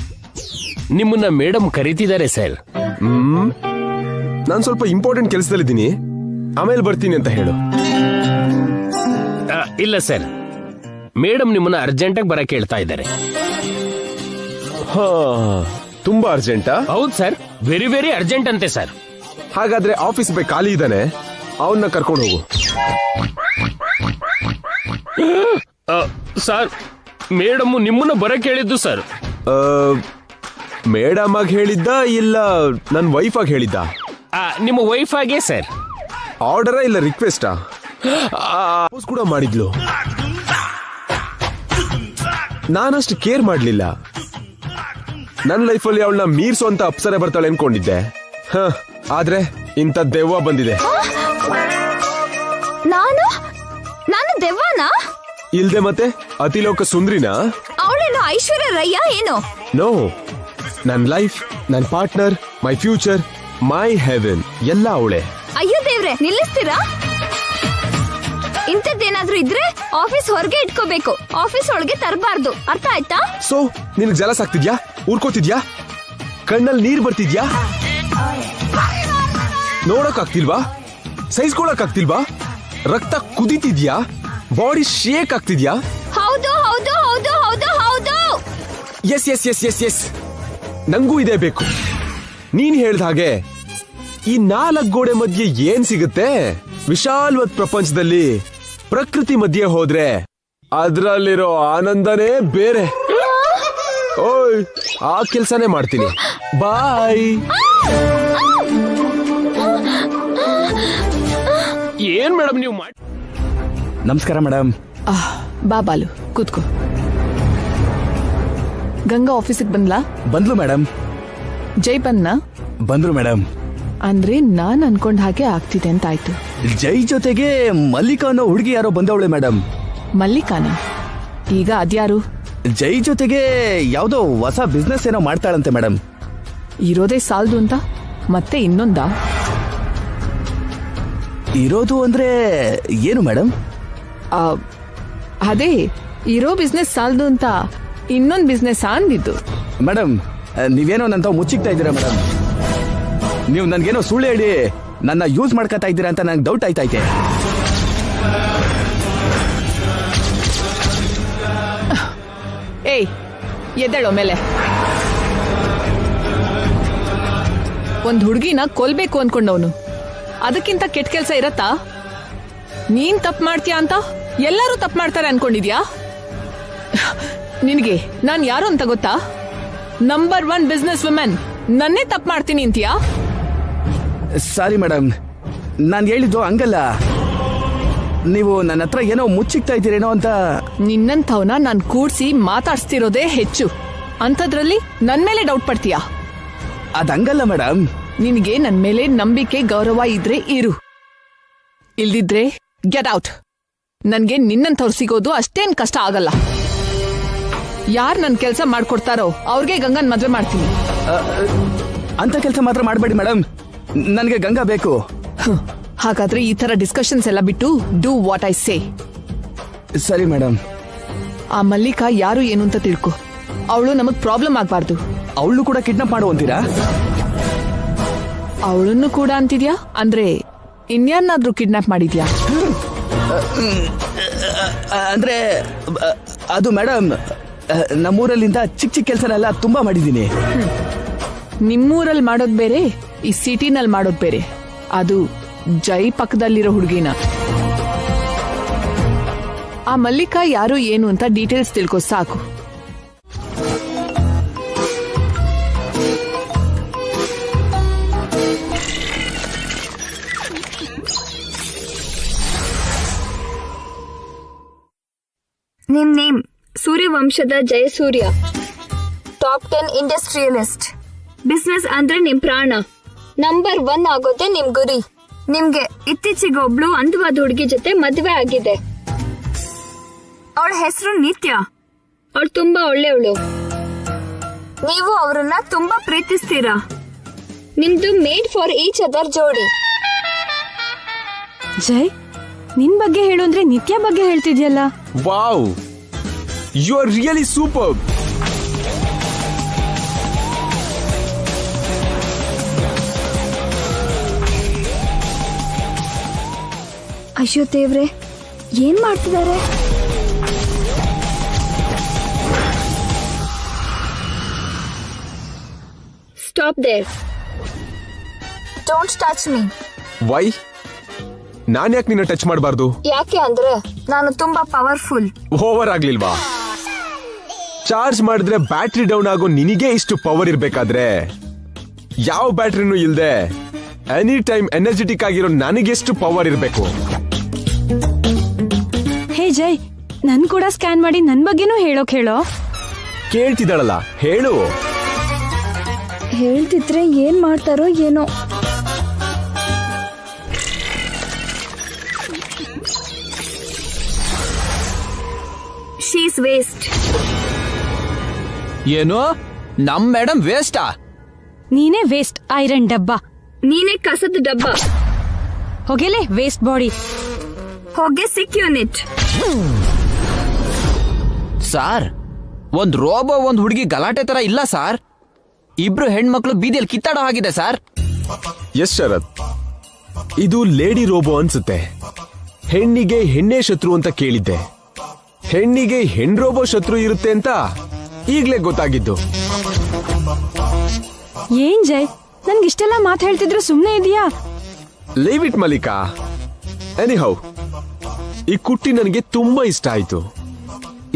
ನಿಮ್ಮನ್ನ ಮೇಡಮ್ ಕರೀತಿದ್ದಾರೆ ಸರ್. ನಾನು ಸ್ವಲ್ಪ ಇಂಪಾರ್ಟೆಂಟ್ ಕೆಲಸದಲ್ಲಿದ್ದೀನಿ, ಆಮೇಲೆ ಬರ್ತೀನಿ ಅಂತ ಹೇಳು. ಇಲ್ಲ ಸರ್, ಮೇಡಮ್ ನಿಮ್ಮನ್ನ ಅರ್ಜೆಂಟಾಗಿ ಬರಕ್ಕೆ ಹೇಳ್ತಾ ಇದ್ದಾರೆ. ತುಂಬಾ ಅರ್ಜೆಂಟಾ? ಹೌದು ಸರ್, ವೆರಿ ವೆರಿ ಅರ್ಜೆಂಟ್ ಅಂತೆ ಸರ್. ಹಾಗಾದ್ರೆ ಆಫೀಸ್ ಬೈ ಖಾಲಿ ಇದ್ದಾನೆ, ಅವನ್ನ ಕರ್ಕೊಂಡು ಹೋಗು. ಸರ್, ಮೇಡಮ್ ನಿಮ್ಮನ್ನ ಬರಕ್ಕೆ ಹೇಳಿದ್ದು ಸರ್. ಮೇಡಮ್ ಆಗಿ ಹೇಳಿದ್ದ ಇಲ್ಲ ನನ್ನ ವೈಫ್ ಆಗಿ ಹೇಳಿದ್ದ? ನಿಮ್ಮ ವೈಫ್ ಆಗೇ ಸರ್. ಆರ್ಡರಾ ಇಲ್ಲ ರಿಕ್ವೆಸ್ಟಾ? ಕೂಡ ಮಾಡಿದ್ಲು. ನಾನಷ್ಟು ಕೇರ್ ಮಾಡ್ಲಿಲ್ಲ. ನನ್ನ ಲೈಫಲ್ಲಿ ಅವಳನ್ನ ಮೀರ್ಸೋ ಅಂತ ಅಪ್ಸರೆ ಬರ್ತಾಳೆ ಅನ್ಕೊಂಡಿದ್ದೆ. ಆದ್ರೆ ಇಂಥ ದೆವ್ವ ಬಂದಿದೆ. ನಾನು ದೆವ್ವನಾ? ಇಲ್ದೆ ಮತ್ತೆ ಅತಿಲೋಕ ಸುಂದ್ರಿನಾ? ಅವಳೇನು ಐಶ್ವರ್ಯ ರಯ್ಯ ಏನು? ನೋ, ನನ್ ಲೈಫ್, ನನ್ ಪಾರ್ಟ್ನರ್, ಮೈ ಫ್ಯೂಚರ್, ಮೈ ಹೆವೆನ್ ಎಲ್ಲ ಅವಳೆ. ಅಯ್ಯೋ ದೇವ್ರೆ, ನಿಲ್ಲಿಸ್ತೀರಾ? ಇಂಥದ್ದೇನಾದ್ರೂ ಇದ್ರೆ ಆಫೀಸ್ ಹೊರಗೆ ಇಟ್ಕೋಬೇಕು, ಆಫೀಸ್ ಒಳಗೆ ತರಬಾರ್ದು, ಅರ್ಥ ಆಯ್ತಾ? ಸೊ ನಿನಗ್ ಜಲಸ್ ಆಗ್ತಿದ್ಯಾ? ಊರ್ಕೋತಿದ್ಯಾ? ಕಣ್ಣಲ್ಲಿ ನೀರ್ ಬರ್ತಿದ್ಯಾ? ನೋಡಕ್ ಆಗ್ತಿಲ್ವಾ? ಸಹಿಸ್ಕೊಳಕ್ ಆಗ್ತಿಲ್ವಾ? ರಕ್ತ ಕುದಿತಿದ್ಯಾ? ಬಾಡಿ ಶೇಕ್ ಆಗ್ತಿದ್ಯಾ? ಹೌದು ಹೌದು ಹೌದು ಹೌದು ಹೌದು. Yes yes yes yes yes, ನಂಗೂ ಇದೇ ಬೇಕು. ನೀನ್ ಹೇಳ್ದ ಹಾಗೆ ಈ 4 ಗೋಡೆ ಮಧ್ಯೆ ಏನ್ ಸಿಗುತ್ತೆ? ವಿಶಾಲವಾದ ಪ್ರಪಂಚದಲ್ಲಿ ಪ್ರಕೃತಿ ಮಧ್ಯೆ ಹೋದ್ರೆ ಅದ್ರಲ್ಲಿರೋ ಆನಂದನೇ ಬೇರೆ. ಓಯ್, ಆ ಕೆಲ್ಸನೇ ಮಾಡ್ತೀನಿ. ಬಾಯ್. ಏನ್ ಮೇಡಮ್ ನೀವು ಮಾಡಿ? ನಮಸ್ಕಾರ ಮೇಡಮ್. ಬಾ ಬಾಲು, ಕೂತ್ಕೋ. ಗಂಗಾ ಆಫೀಸಿಗೆ ಬಂದ್ಲಾ? ಬಂದ್ಲು ಮೇಡಮ್. ಜೈ ಬಂದ್ನಾ? ಬಂದ್ರು ಮೇಡಮ್. ಅಂದ್ರೆ ನಾನ್ ಅನ್ಕೊಂಡ್ ಹಾಗೆ ಆಗ್ತಿದೆ ಅಂತ ಆಯ್ತು. ಜೈ ಜೊತೆಗೆ ಮಲ್ಲಿಕಾ ಅನ್ನೋ ಹುಡುಗಿ ಯಾರೋ ಬಂದವಳೆ ಮೇಡಮ್. ಮಲ್ಲಿಕಾನ? ಈಗ ಅದ್ಯಾರು? ಜೈ ಜೊತೆಗೆ ಯಾವ್ದೋ ಹೊಸ ಬಿಸ್ನೆಸ್ ಏನೋ ಮಾಡ್ತಾಳಂತೆ ಮೇಡಮ್. ಇರೋದೇ ಸಾಲ್ದು ಅಂತ ಮತ್ತೆ ಇನ್ನೊಂದಾ? ಇರೋದು ಅಂದ್ರೆ ಏನು ಮೇಡಮ್? ಅದೇ ಇರೋ ಬಿಸ್ನೆಸ್ ಸಾಲ್ದು ಅಂತ ಇನ್ನೊಂದ್ ಬಿಸ್ನೆಸ್ ಅಂದಿದ್ದು. ಮೇಡಮ್, ನೀವೇನೋ ನಂತ ಮುಚ್ಚಿಕ್ತಾ ಇದ್ದೀರಾ ಮೇಡಮ್. ನೀವು ನನ್ಗೇನೋ ಸುಳ್ಳು ಹೇಳಿ ನನ್ನ ಯೂಸ್ ಮಾಡ್ಕೊತಾ ಇದ್ದೀರಾ ಅಂತ ನಂಗೆ ಡೌಟ್ ಆಯ್ತೈತೆ. ಏಯ್, ಎದ್ದೇಳೋ ಮೇಲೆ. ಒಂದ್ ಹುಡುಗಿನ ಕೊಲ್ಬೇಕು ಅನ್ಕೊಂಡವನು, ಅದಕ್ಕಿಂತ ಕೆಟ್ಟ ಕೆಲ್ಸ ಇರತ್ತಾ? ನೀನ್ ತಪ್ಪು ಮಾಡ್ತೀಯ ಅಂತ ಎಲ್ಲರೂ ತಪ್ಪು ಮಾಡ್ತಾರೆ ಅನ್ಕೊಂಡಿದ್ಯಾ? ನಿನಗೆ ನಾನ್ ಯಾರು ಅಂತ ಗೊತ್ತಾ? Number 1 business women. ನನ್ನೇ ತಪ್ಪು ಮಾಡ್ತೀನಿ ಅಂತೀಯಾ? ಸಾರಿ ಮೇಡಮ್, ನಾನು ಹೇಳಿದ್ದು ಹಂಗಲ್ಲ. ನೀವು ನನ್ನ ಹತ್ರ ಏನೋ ಮುಚ್ಚಿಕ್ತಾ ಇದ್ದೀರೇನೋ ಅಂತ. ನಿನ್ನಂಥವ್ನ ನಾನ್ ಕೂಡ್ಸಿ ಮಾತಾಡ್ಸ್ತಿರೋದೇ ಹೆಚ್ಚು, ಅಂಥದ್ರಲ್ಲಿ ನನ್ ಮೇಲೆ ಡೌಟ್ ಪಡ್ತೀಯಾ? ಅದಂಗಲ್ಲ ಮೇಡಮ್. ನಿನಗೆ ನನ್ ಮೇಲೆ ನಂಬಿಕೆ ಗೌರವ ಇದ್ರೆ ಇರು, ಇಲ್ದಿದ್ರೆ ಗೆಟ್ ಔಟ್. ನನ್ಗೆ ನಿನ್ನಂಥವ್ರು ಸಿಗೋದು ಅಷ್ಟೇನ್ ಕಷ್ಟ ಆಗಲ್ಲ. ಯಾರ್ ನನ್ ಕೆಲ್ಸ ಮಾಡ್ಕೊಡ್ತಾರೋ ಅವ್ರಿಗೆ ಗಂಗನ್ ಮದ್ವೆ ಮಾಡ್ತೀನಿ. ಅಂತ ಕೆಲಸ ಮಾತ್ರ ಮಾಡಬೇಡಿ ಮೇಡಮ್, ನನಗೆ ಗಂಗಾ ಬೇಕು. ಹಾಗಾದ್ರೆ ಈ ತರ ಡಿಸ್ಕಷನ್ಸ್ ಎಲ್ಲ ಬಿಟ್ಟು ಡೂ ವಾಟ್ ಐ ಸೇ. ಸರಿ ಮೇಡಮ್. ಆ ಮಲ್ಲಿಕಾ ಯಾರು ಏನು ಅಂತ ತಿಳ್ಕೊ. ಅವಳು ನಮಗ್ ಪ್ರಾಬ್ಲಮ್ ಆಗ್ಬಾರ್ದು. ಅವಳು ಕೂಡ ಕಿಡ್ನಾಪ್ ಮಾಡುವಂತೀರಾ? ಅವಳನ್ನು ಕೂಡ ಅಂತಿದ್ಯಾ? ಅಂದ್ರೆ ಇನ್ಯಾರನ್ನಾದ್ರೂ ಕಿಡ್ನಾಪ್ ಮಾಡಿದ್ಯಾ? ಅಂದ್ರೆ ಅದು ಮೇಡಮ್, ನಮ್ಮೂರಲ್ಲಿಂದ ಚಿಕ್ಕ ಚಿಕ್ಕ ಕೆಲಸನೆಲ್ಲ ತುಂಬಾ ಮಾಡಿದ್ದೀನಿ. ನಿಮ್ಮೂರಲ್ಲಿ ಮಾಡೋದ್ ಬೇರೆ, ಈ ಸಿಟಿನಲ್ಲಿ ಮಾಡೋದ್ ಬೇರೆ. ಅದು ಜೈ ಪಕ್ಕದಲ್ಲಿರೋ ಹುಡುಗಿನ. ಆ ಮಲ್ಲಿಕಾ ಯಾರು ಏನು ಅಂತ ಡೀಟೇಲ್ಸ್ ತಿಳ್ಕೊ ಸಾಕು. ನಿಮ್ ನೇಮ್ ಸೂರ್ಯವಂಶದ ಜಯಸೂರ್ಯ, ಟಾಪ್ 10 ಇಂಡಸ್ಟ್ರಿಯಲಿಸ್ಟ್. ಬಿಸ್ನೆಸ್ ಅಂದ್ರೆ ನಿಮ್ ಪ್ರಾಣ. ನಂಬರ್ 1 ಆಗೋದೆ ನಿಮ್ ಗುರಿ. ನಿಮ್ಗೆ ಇತ್ತೀಚೆಗೆ ಒಬ್ಳು ಅಂದವಾದ ಹುಡುಗಿ ಜೊತೆ ಮದ್ವೆ ಆಗಿದೆ. ಅವಳ ಹೆಸರು ನಿತ್ಯ. ಅವಳು ತುಂಬಾ ಒಳ್ಳೆಯವಳು. ನೀವು ಅವರನ್ನ ತುಂಬಾ ಪ್ರೀತಿಸ್ತೀರಾ. ನಿಮ್ದು ಮೇಡ್ ಫಾರ್ ಈಚ್ ಅದರ್ ಜೋಡಿ. ಜೈ, ನಿನ್ ಬಗ್ಗೆ ಹೇಳು ಅಂದ್ರೆ ನಿತ್ಯ ಬಗ್ಗೆ ಹೇಳ್ತಿದ್ಯಲ್ಲ. Wow, you are really super. ಅಯ್ಯೋ ದೇವ್ರೆ, ಏನ್ ಮಾಡ್ತಿದ್ದಾರೆ? Stop there. Don't touch me. Why? ನಾನ್ ಯಾಕೆ ನಿನ್ನ ಟಚ್ ಮಾಡಬಾರ್ದು? ಯಾಕೆ ಅಂದ್ರೆ ನಾನು ತುಂಬಾ ಪವರ್ಫುಲ್. ಓವರ್ ಆಗ್ಲಿಲ್ವಾ? ಚಾರ್ಜ್ ಮಾಡಿದ್ರೆ ಬ್ಯಾಟ್ರಿ ಡೌನ್ ಆಗೋ ನಿನಗೆ ಇಷ್ಟು ಪವರ್ ಇರ್ಬೇಕಾದ್ರೆ ಯಾವ ಬ್ಯಾಟ್ರಿನೂ ಇಲ್ದೆ ಎನಿ ಟೈಮ್ ಎನರ್ಜೆಟಿಕ್ ಆಗಿರೋ ನನಗೆಷ್ಟು ಪವರ್ ಇರ್ಬೇಕು? ಹೇ ಜೈ, ನನ್ ಕೂಡ ಸ್ಕ್ಯಾನ್ ಮಾಡಿ ನನ್ ಬಗ್ಗೆನೂ ಹೇಳೋ. ಕೇಳ್ತಿದ್ದಾಳಲ್ಲ, ಹೇಳು. ಹೇಳ್ತಿದ್ರೆ ಏನ್ ಮಾಡ್ತಾರೋ ಏನೋ. She's waste. ಏನು ನಮ್ ಮೇಡಮ್ ವೇಸ್ಟಾ? ನೀನೇ ವೇಸ್ಟ್ ಐರನ್ ಡಬ್ಬ. ನೀನೇ ಕಸದ ಡಬ್ಬ. ಹೋಗೆಲೆ ವೇಸ್ಟ್ ಬಾಡಿ. ಹೊಗೆ ಸಿಕ್ ಯೂನಿಟ್. ಸಾರ್, ಒಂದ್ ರೋಬೋ ಒಂದ್ ಹುಡುಗಿ ಗಲಾಟೆ ತರ ಇಲ್ಲ ಸಾರ್. ಇಬ್ರು ಹೆಣ್ಮಕ್ಳು ಬೀದಿಯಲ್ಲಿ ಕಿತ್ತಾಡೋ ಹಾಗಿದೆ ಸಾರ್. ಎಸ್ ಶರತ್, ಇದು ಲೇಡಿ ರೋಬೋ ಅನ್ಸುತ್ತೆ. ಹೆಣ್ಣಿಗೆ ಹೆಣ್ಣೆ ಶತ್ರು ಅಂತ ಕೇಳಿದ್ದೆ. ಹೆಣ್ಣಿಗೆ ಹೆಣ್ ರೋಬೋ ಶತ್ರು ಇರುತ್ತೆ ಅಂತ ಈಗ್ಲೇ ಗೊತ್ತಾಗಿದ್ದು. ಏನ್ ಜೈ, ನನ್ಗಿಷ್ಟೆಲ್ಲ ಮಾತು ಹೇಳ್ತಿದ್ರು ಸುಮ್ನೆ ಇದೆಯಾ? Leave it Mallika. ಎನಿಹೌ, ಈ ಕುಟ್ಟಿ ನನಗೆ ತುಂಬಾ ಇಷ್ಟ ಆಯ್ತು.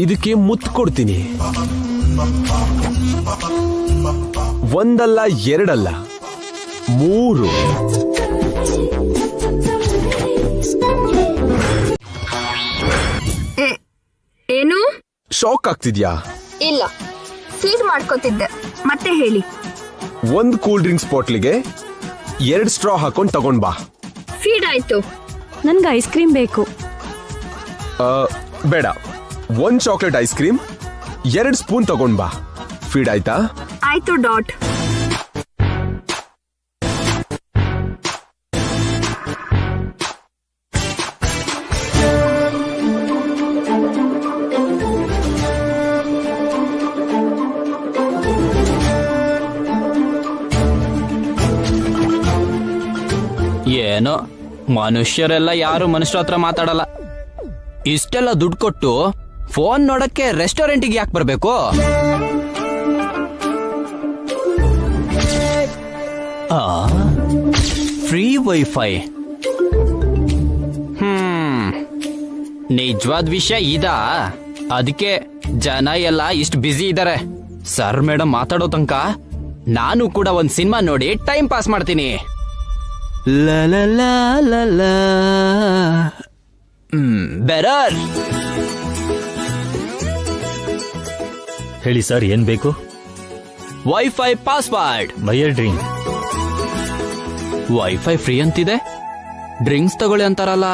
ಇದಕ್ಕೆ ಮುತ್ತು ಕೊಡ್ತೀನಿ. ಒಂದಲ್ಲ ಎರಡಲ್ಲ 3. ಏನು? ಶಾಕ್ ಆಗ್ತಿದ್ಯಾ? ಇಲ್ಲ, ಫೀಡ್ ಮಾಡ್ಕೋತಿದ್ದೆ. ಮತ್ತೆ ಹೇಳಿ. ಒಂದ್ ಕೂಲ್ ಡ್ರಿಂಕ್ಸ್ ಬಾಟ್ಲಿಗೆ 2 ಸ್ಟ್ರಾ ಹಾಕೊಂಡ್ ತಗೊಂಡ್ ಬಾ. ಫೀಡ್ ಆಯ್ತು. ನನ್ಗೆ ಐಸ್ ಕ್ರೀಮ್ ಬೇಕು. ಬೇಡ, 1 ಚಾಕ್ಲೇಟ್ ಐಸ್ ಕ್ರೀಮ್ 2 ಸ್ಪೂನ್ ತಗೊಂಡ್ ಬಾ. ಫೀಡ್ ಆಯ್ತಾ? ಆಯ್ತು ಡಾಟ್. ಏನೋ ಮನುಷ್ಯರೆಲ್ಲ ಯಾರು ಮನುಷ್ಯರ ಹತ್ರ ಮಾತಾಡಲ್ಲ. ಇಷ್ಟೆಲ್ಲ ದುಡ್ಡು ಕೊಟ್ಟು ಫೋನ್ ನೋಡಕ್ಕೆ ರೆಸ್ಟೋರೆಂಟಿಗೆ ಯಾಕೆ ಬರ್ಬೇಕು? Free wifi. ನಿಜವಾದ ವಿಷಯ ಇದಾ? ಅದಕ್ಕೆ ಜನ ಎಲ್ಲ ಇಷ್ಟು ಬ್ಯುಸಿ ಇದ್ದಾರೆ. ಸರ್ ಮೇಡಮ್ ಮಾತಾಡೋ ತನಕ ನಾನು ಕೂಡ ಒಂದ್ ಸಿನಿಮಾ ನೋಡಿ ಟೈಮ್ ಪಾಸ್ ಮಾಡ್ತೀನಿ. ಬೆರರ್. ಹೇಳಿ ಸರ್, ಏನ್ ಬೇಕು? Wifi password. Buyer drink. Wifi free ಅಂತಿದೆ, ಡ್ರಿಂಕ್ಸ್ ತಗೊಳ್ಳಿ ಅಂತಾರಲ್ಲ.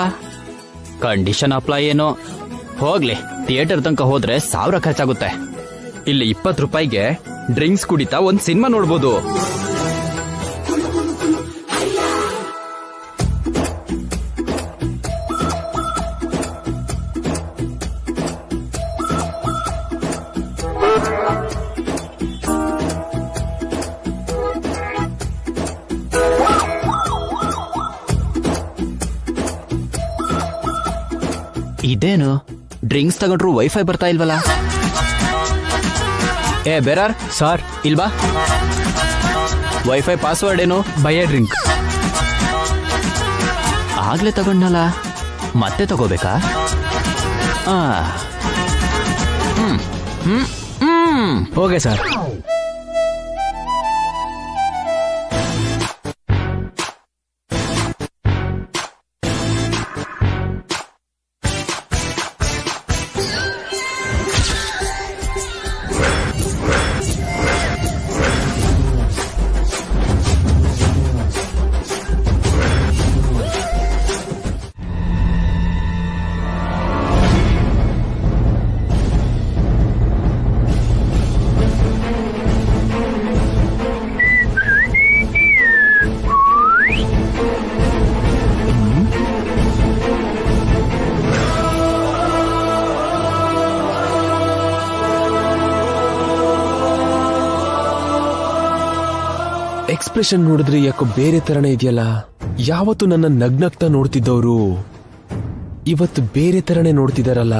ಕಂಡೀಷನ್ ಅಪ್ಲೈ ಏನೋ. ಹೋಗ್ಲಿ, ಥಿಯೇಟರ್ ತನಕ ಹೋದ್ರೆ 1000 ಖರ್ಚಾಗುತ್ತೆ. ಇಲ್ಲಿ 20 ರೂಪಾಯಿಗೆ ಡ್ರಿಂಕ್ಸ್ ಕುಡಿತಾ ಒಂದ್ ಸಿನಿಮಾ ನೋಡ್ಬೋದು. ಇದೇನು ಡ್ರಿಂಕ್ಸ್ ತಗೊಂಡ್ರು ವೈಫೈ ಬರ್ತಾ ಇಲ್ವಲ್ಲ? ಏ ಬೇರಾರ್ ಸರ್, ಇಲ್ವಾ? ವೈಫೈ ಪಾಸ್ವರ್ಡ್ ಏನು? Buyer drink. ಆಗ್ಲೇ ತಗೊಂಡ್ನಲ್ಲ, ಮತ್ತೆ ತಗೋಬೇಕಾ? Okay sir. ಎಕ್ಸ್ಪ್ರೆಷನ್ ನೋಡಿದ್ರೆ ಯಾಕೋ ಬೇರೆ ತರನೇ ಇದೆಯಲ್ಲ. ಯಾವತ್ತು ನನ್ನ ನಗ್ನಗ್ತಾ ನೋಡ್ತಿದ್ದವರು ಇವತ್ತು ಬೇರೆ ತರನೇ ನೋಡ್ತಿದಾರಲ್ಲ.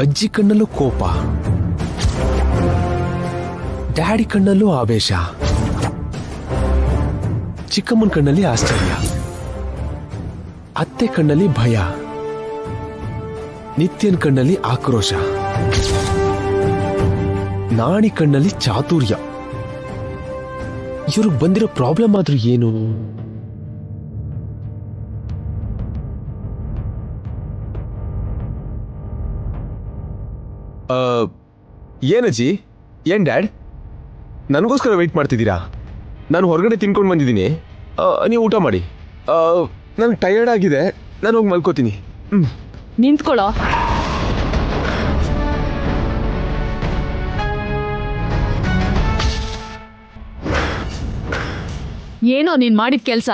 ಅಜ್ಜಿ ಕಣ್ಣಲ್ಲೂ ಕೋಪ, ಡ್ಯಾಡಿ ಕಣ್ಣಲ್ಲೂ ಆವೇಶ, ಚಿಕ್ಕಮ್ಮನ ಕಣ್ಣಲ್ಲಿ ಆಶ್ಚರ್ಯ, ಅತ್ತೆ ಕಣ್ಣಲ್ಲಿ ಭಯ, ನಿತ್ಯನ್ ಕಣ್ಣಲ್ಲಿ ಆಕ್ರೋಶ, ನಾಣಿ ಕಣ್ಣಲ್ಲಿ ಚಾತುರ್ಯ. ಇವ್ರಿಗೆ ಬಂದಿರೋ ಪ್ರಾಬ್ಲಮ್ ಆದ್ರೂ ಏನು? ಏನಜ್ಜಿ, ಏನ್ ಡ್ಯಾಡ್, ನನಗೋಸ್ಕರ ವೆಯ್ಟ್ ಮಾಡ್ತಿದ್ದೀರಾ? ನಾನು ಹೊರಗಡೆ ತಿನ್ಕೊಂಡು ಬಂದಿದ್ದೀನಿ, ನೀವು ಊಟ ಮಾಡಿ. ನನಗೆ ಟಯರ್ಡ್ ಆಗಿದೆ, ನಾನು ಹೋಗಿ ಮಲ್ಕೋತೀನಿ. ನಿಂತ್ಕೊಳ್ಳೋ. ಏನೋ ನೀನ್ ಮಾಡಿದ ಕೆಲ್ಸ?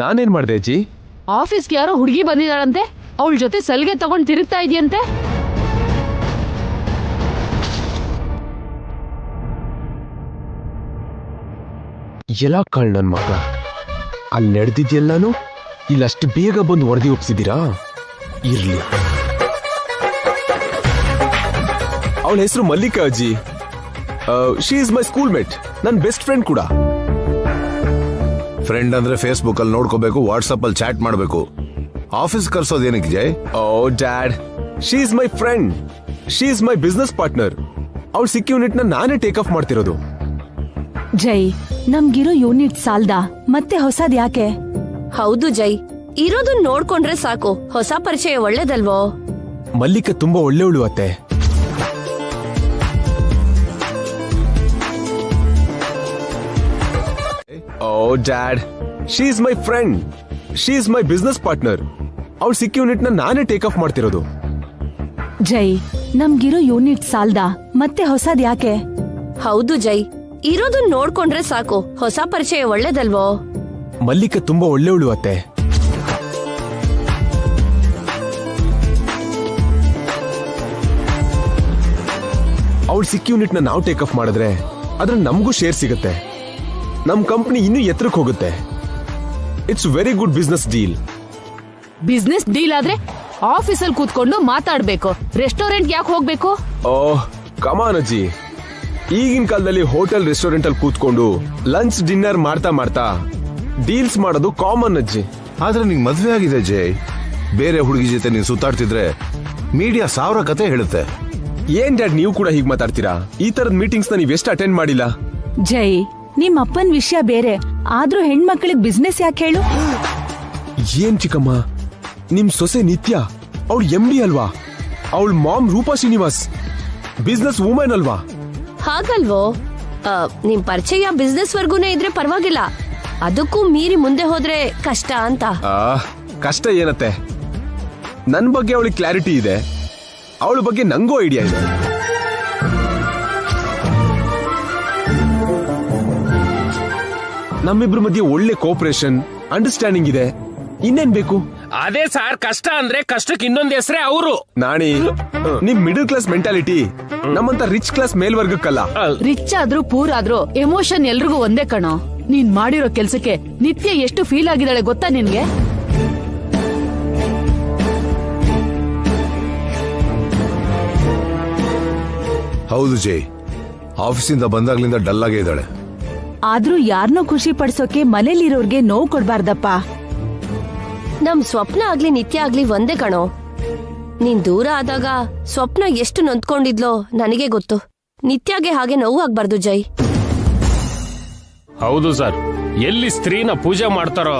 ನಾನೇನ್ ಮಾಡ್ದೆ ಅಜ್ಜಿ? ಆಫೀಸ್ಗೆ ಯಾರೋ ಹುಡುಗಿ ಬಂದಿದ್ದಾಳಂತೆ, ಅವಳ ಜೊತೆ ಸಲ್ಗೆ ತಗೊಂಡ್ ತಿರುಗ್ತಾ ಇದೆಯಂತೆ. ಎಲ್ಲ ಕಾಳ್ ನನ್ ಮಗ, ಅಲ್ಲಿ ನಡೆದಿದ್ಯೆಲ್ಲಾನು ಇಲ್ಲಷ್ಟು ಬೇಗ ಬಂದು ವರದಿ ಒಪ್ಸಿದ್ದೀರಾ? ಇರ್ಲಿ. ಅವಳ ಹೆಸರು ಮಲ್ಲಿಕಾ ಅಜ್ಜಿ. She is my schoolmate, ನನ್ನ ಬೆಸ್ಟ್ ಫ್ರೆಂಡ್ ಕೂಡ. ಫ್ರೆಂಡ್ ಅಂದ್ರೆ ಫೇಸ್ಬುಕ್ ಅಲ್ಲಿ ನೋಡ್ಕೋಬೇಕು, ವಾಟ್ಸ್ಆಪ್ ಅಲ್ಲಿ ಚಾಟ್ ಮಾಡಬೇಕು. ಆಫೀಸ್ ಕರ್ಸೋದೇನಕ್ಕೆ Jai? Oh dad, she is my friend, she is my business partner. ಅವಳು ಸಿಕ್ಕ ಯೂನಿಟ್ ನ ನಾನೇ ಟೇಕ್ ಆಫ್ ಮಾಡ್ತಿರೋದು. ಜೈ, ನಮ್ಗಿರೋ ಯೂನಿಟ್ ಸಾಲ್ದ ಮತ್ತೆ ಹೊಸದ್ ಯಾಕೆ? ಹೌದು ಜೈ, ಇರೋದನ್ನ ನೋಡ್ಕೊಂಡ್ರೆ ಸಾಕು. ಹೊಸ ಪರಿಚಯ ಒಳ್ಳೇದಲ್ವೋ? ಮಲ್ಲಿಕಾ ತುಂಬಾ ಒಳ್ಳೆಯವಳು ಅತ್ತೆ. Oh dad, she is my friend, she is my business partner. ಅವಳು ಸಿಕ್ಕ ಯೂನಿಟ್ ನ ನಾನೇ ಟೇಕ್ ಆಫ್ ಮಾಡ್ತಿರೋದು. ಜೈ, ನಮ್ಗಿರೋ ಯೂನಿಟ್ ಸಾಲ್ದ ಮತ್ತೆ ಹೊಸದ್ ಯಾಕೆ? ಹೌದು ಜೈ, ಇರೋದನ್ನ ನೋಡ್ಕೊಂಡ್ರೆ ಸಾಕು. ಹೊಸ ಪರಿಚಯ ಒಳ್ಳೇದಲ್ವೋ? ಮಲ್ಲಿಕಾ ತುಂಬಾ ಒಳ್ಳೆಯವಳು ಅತ್ತೆ. ಅವಳು ಸಿಕ್ಕ ಯೂನಿಟ್ ನ ನಾವು ಟೇಕ್ ಆಫ್ ಮಾಡಿದ್ರೆ ಅದ್ರ ನಮಗೂ ಶೇರ್ ಸಿಗುತ್ತೆ, ನಮ್ ಕಂಪನಿ ಇನ್ನೂ ಎತ್ತರಕ್ಕೆ ಹೋಗುತ್ತೆ. It's very good business deal. Business deal ಆದ್ರೆ ಆಫೀಸಲ್ಲಿ ಕೂತ್ಕೊಂಡು ಮಾತಾಡ್ಬೇಕು, ರೆಸ್ಟೋರೆಂಟ್ ಯಾಕೆ ಹೋಗ್ಬೇಕು? ಓಹ್ ಕಮಾನ್ ಅಜ್ಜಿ, ಈಗಿನ ಕಾಲದಲ್ಲಿ ಹೋಟೆಲ್ ರೆಸ್ಟೋರೆಂಟ್ ಅಲ್ಲಿ ಕೂತ್ಕೊಂಡು ಲಂಚ್ ಡಿನ್ನರ್ ಮಾಡ್ತಾ ಮಾಡ್ತಾ ಡೀಲ್ಸ್ ಮಾಡೋದು ಕಾಮನ್ ಅಜ್ಜಿ. ಆದ್ರೆ ನಿಂಗೆ ಮದ್ವೆ ಆಗಿದೆ ಜೈ. ಬೇರೆ ಹುಡುಗಿ ಜೊತೆ ನೀನ್ ಸುತ್ತಾಡ್ತಿದ್ರೆ ಮೀಡಿಯಾ 1000 ಕತೆ ಹೇಳುತ್ತೆ. ಏನ್ ಡ್ಯಾಡ್ ನೀವು ಕೂಡ ಹೀಗ್ ಮಾತಾಡ್ತೀರಾ? ಈ ತರದ ಮೀಟಿಂಗ್ಸ್ ನ ನೀವ್ ಎಷ್ಟು ಅಟೆಂಡ್ ಮಾಡಿಲ್ಲ? ಜೈ, ನಿಮ್ ಅಪ್ಪನ್ ವಿಷಯ ಬೇರೆ, ಆದ್ರೂ ಹೆಣ್ಮಕ್ಳಿಗೆ ಬಿಸ್ನೆಸ್ ಯಾಕೆ ಹೇಳು? ಏನ್ ಚಿಕ್ಕಮ್ಮ, ನಿಮ್ ಸೊಸೆ ನಿತ್ಯ ಅವಳು MD ಅಲ್ವಾ? ಅವಳ mom Rupa Srinivas business women ಅಲ್ವಾ? ಹಾಗಲ್ವೋ? ನಿಮ್ ಪರಿಚಯ ಬಿಸ್ನೆಸ್ ವರ್ಗೂನೇ ಇದ್ರೆ ಪರವಾಗಿಲ್ಲ, ಅದಕ್ಕೂ ಮೀರಿ ಮುಂದೆ ಹೋದ್ರೆ ಕಷ್ಟ ಅಂತ. ಕಷ್ಟ ಏನತ್ತೆ, ನನ್ ಬಗ್ಗೆ ಅವಳಿಗೆ ಕ್ಲಾರಿಟಿ ಇದೆ, ಅವಳ ಬಗ್ಗೆ ನಂಗೂ ಐಡಿಯಾ ಇದೆ. ನಮ್ಮಿಬ್ರ ಮಧ್ಯೆ ಒಳ್ಳೆ ಕೋಪರೇಷನ್, ಅಂಡರ್ಸ್ಟ್ಯಾಂಡಿಂಗ್ ಇದೆ, ಇನ್ನೇನ್ ಬೇಕು? ಅದೇ ಸಾರ್, ಕಷ್ಟ ಅಂದ್ರೆ ಕಷ್ಟಕ್ಕೆ ಇನ್ನೊಂದ್ ಹೆಸರೇ ಅವರು. ನಾಣಿ, ನಿಮ್ ಮಿಡಲ್ ಕ್ಲಾಸ್ ಮೆಂಟಾಲಿಟಿ ನಮ್ಮಂತ ರಿಚ್ ಕ್ಲಾಸ್ ಮೇಲ್ವರ್ಗಕ್ಕಲ್ಲ. ರಿಚ್ ಆದ್ರೂ ಪೂರ್ ಆದ್ರೂ ಎಮೋಷನ್ ಎಲ್ರಿಗೂ ಒಂದೇ ಕಣೋ. ನೀನ್ ಮಾಡಿರೋ ಕೆಲ್ಸಕ್ಕೆ ನಿತ್ಯ ಎಷ್ಟು ಫೀಲ್ ಆಗಿದ್ದಾಳೆ ಗೊತ್ತಾ ನಿನ್ಗೆ? ಹೌದು ಜೈ, ಆಫೀಸಿಂದ ಬಂದಾಗ್ಲಿಂದ ಡಲ್ ಆಗೇ ಇದ್ದಾಳೆ. ಆದ್ರೂ ಯಾರನ್ನೋ ಖುಷಿ ಪಡಿಸೋಕೆ ಮನೇಲಿರೋರ್ಗೆ ನೋವು ಕೊಡ್ಬಾರ್ದಪ್ಪ. ನಮ್ ಸ್ವಪ್ನ ಆಗ್ಲಿ ನಿತ್ಯ ಆಗ್ಲಿ ಒಂದೇ ಕಣೋ. ನೀನ್ ದೂರ ಆದಾಗ ಸ್ವಪ್ನ ಎಷ್ಟು ನೊಂದ್ಕೊಂಡಿದ್ಲೋ ನನಗೆ ಗೊತ್ತು. ನಿತ್ಯಗೆ ಹಾಗೆ ನೋವು ಆಗ್ಬಾರ್ದು ಜೈ. ಹೌದು ಸರ್, ಎಲ್ಲಿ ಸ್ತ್ರೀನ ಪೂಜೆ ಮಾಡ್ತಾರೋ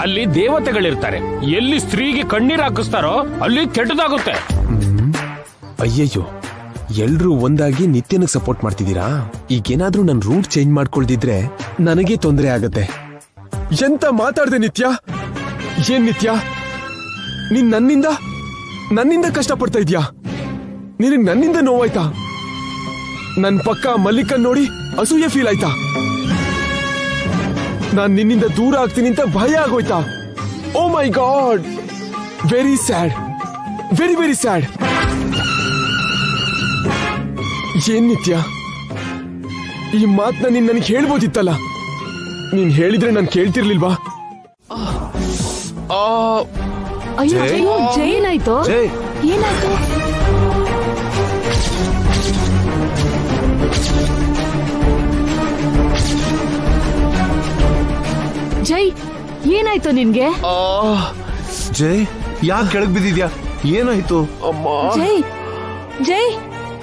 ಅಲ್ಲಿ ದೇವತೆಗಳಿರ್ತಾರೆ, ಎಲ್ಲಿ ಸ್ತ್ರೀಗೆ ಕಣ್ಣೀರ್ ಹಾಕಿಸ್ತಾರೋ ಅಲ್ಲಿ ಕೆಟ್ಟದಾಗುತ್ತೆ. ಅಯ್ಯಯ್ಯೋ, ಎಲ್ರೂ ಒಂದಾಗಿ ನಿತ್ಯನಿಗೆ ಸಪೋರ್ಟ್ ಮಾಡ್ತಿದ್ದೀರಾ? ಈಗೇನಾದ್ರೂ ನನ್ ರೂಟ್ ಚೇಂಜ್ ಮಾಡ್ಕೊಳ್ದಿದ್ರೆ ನನಗೆ ತೊಂದರೆ ಆಗತ್ತೆ. ಎಂತ ಮಾತಾಡ್ದೆ ನಿತ್ಯ? ಏನ್ ನಿತ್ಯ, ನೀನ್ ನನ್ನಿಂದ ಕಷ್ಟಪಡ್ತಾ ಇದ್ಯಾ? ನಿನಗ್ ನನ್ನಿಂದ ನೋವಾಯ್ತಾ? ನನ್ ಪಕ್ಕ ಮಲ್ಲಿಕನ್ ನೋಡಿ ಅಸೂಯೆ ಫೀಲ್ ಆಯ್ತಾ? ನಾನ್ ನಿನ್ನಿಂದ ದೂರ ಆಗ್ತೀನಿ ಅಂತ ಭಯ ಆಗೋಯ್ತಾ? Oh my god, very sad, very very sad. ಏನ್ ನಿತ್ಯ, ಈ ಮಾತನ್ನ ನೀನ್ ನನಗೆ ಹೇಳ್ಬೋದಿತ್ತಲ್ಲ, ನೀನ್ ಹೇಳಿದ್ರೆ ನಾನು ಕೇಳ್ತಿರ್ಲಿಲ್ವಾ? ಅಯ್ಯೋ ಜೈ, ಏನಾಯ್ತು? ಏನಾಯ್ತು? ಜೈ, ಏನಾಯ್ತು ನಿನ್ಗೆ? ಜೈ, ಯಾಕೆ ಕೆಳಗ್ ಬಿದ್ದಿದ್ಯಾ? ಏನಾಯ್ತು? ಜೈ, ಜೈ,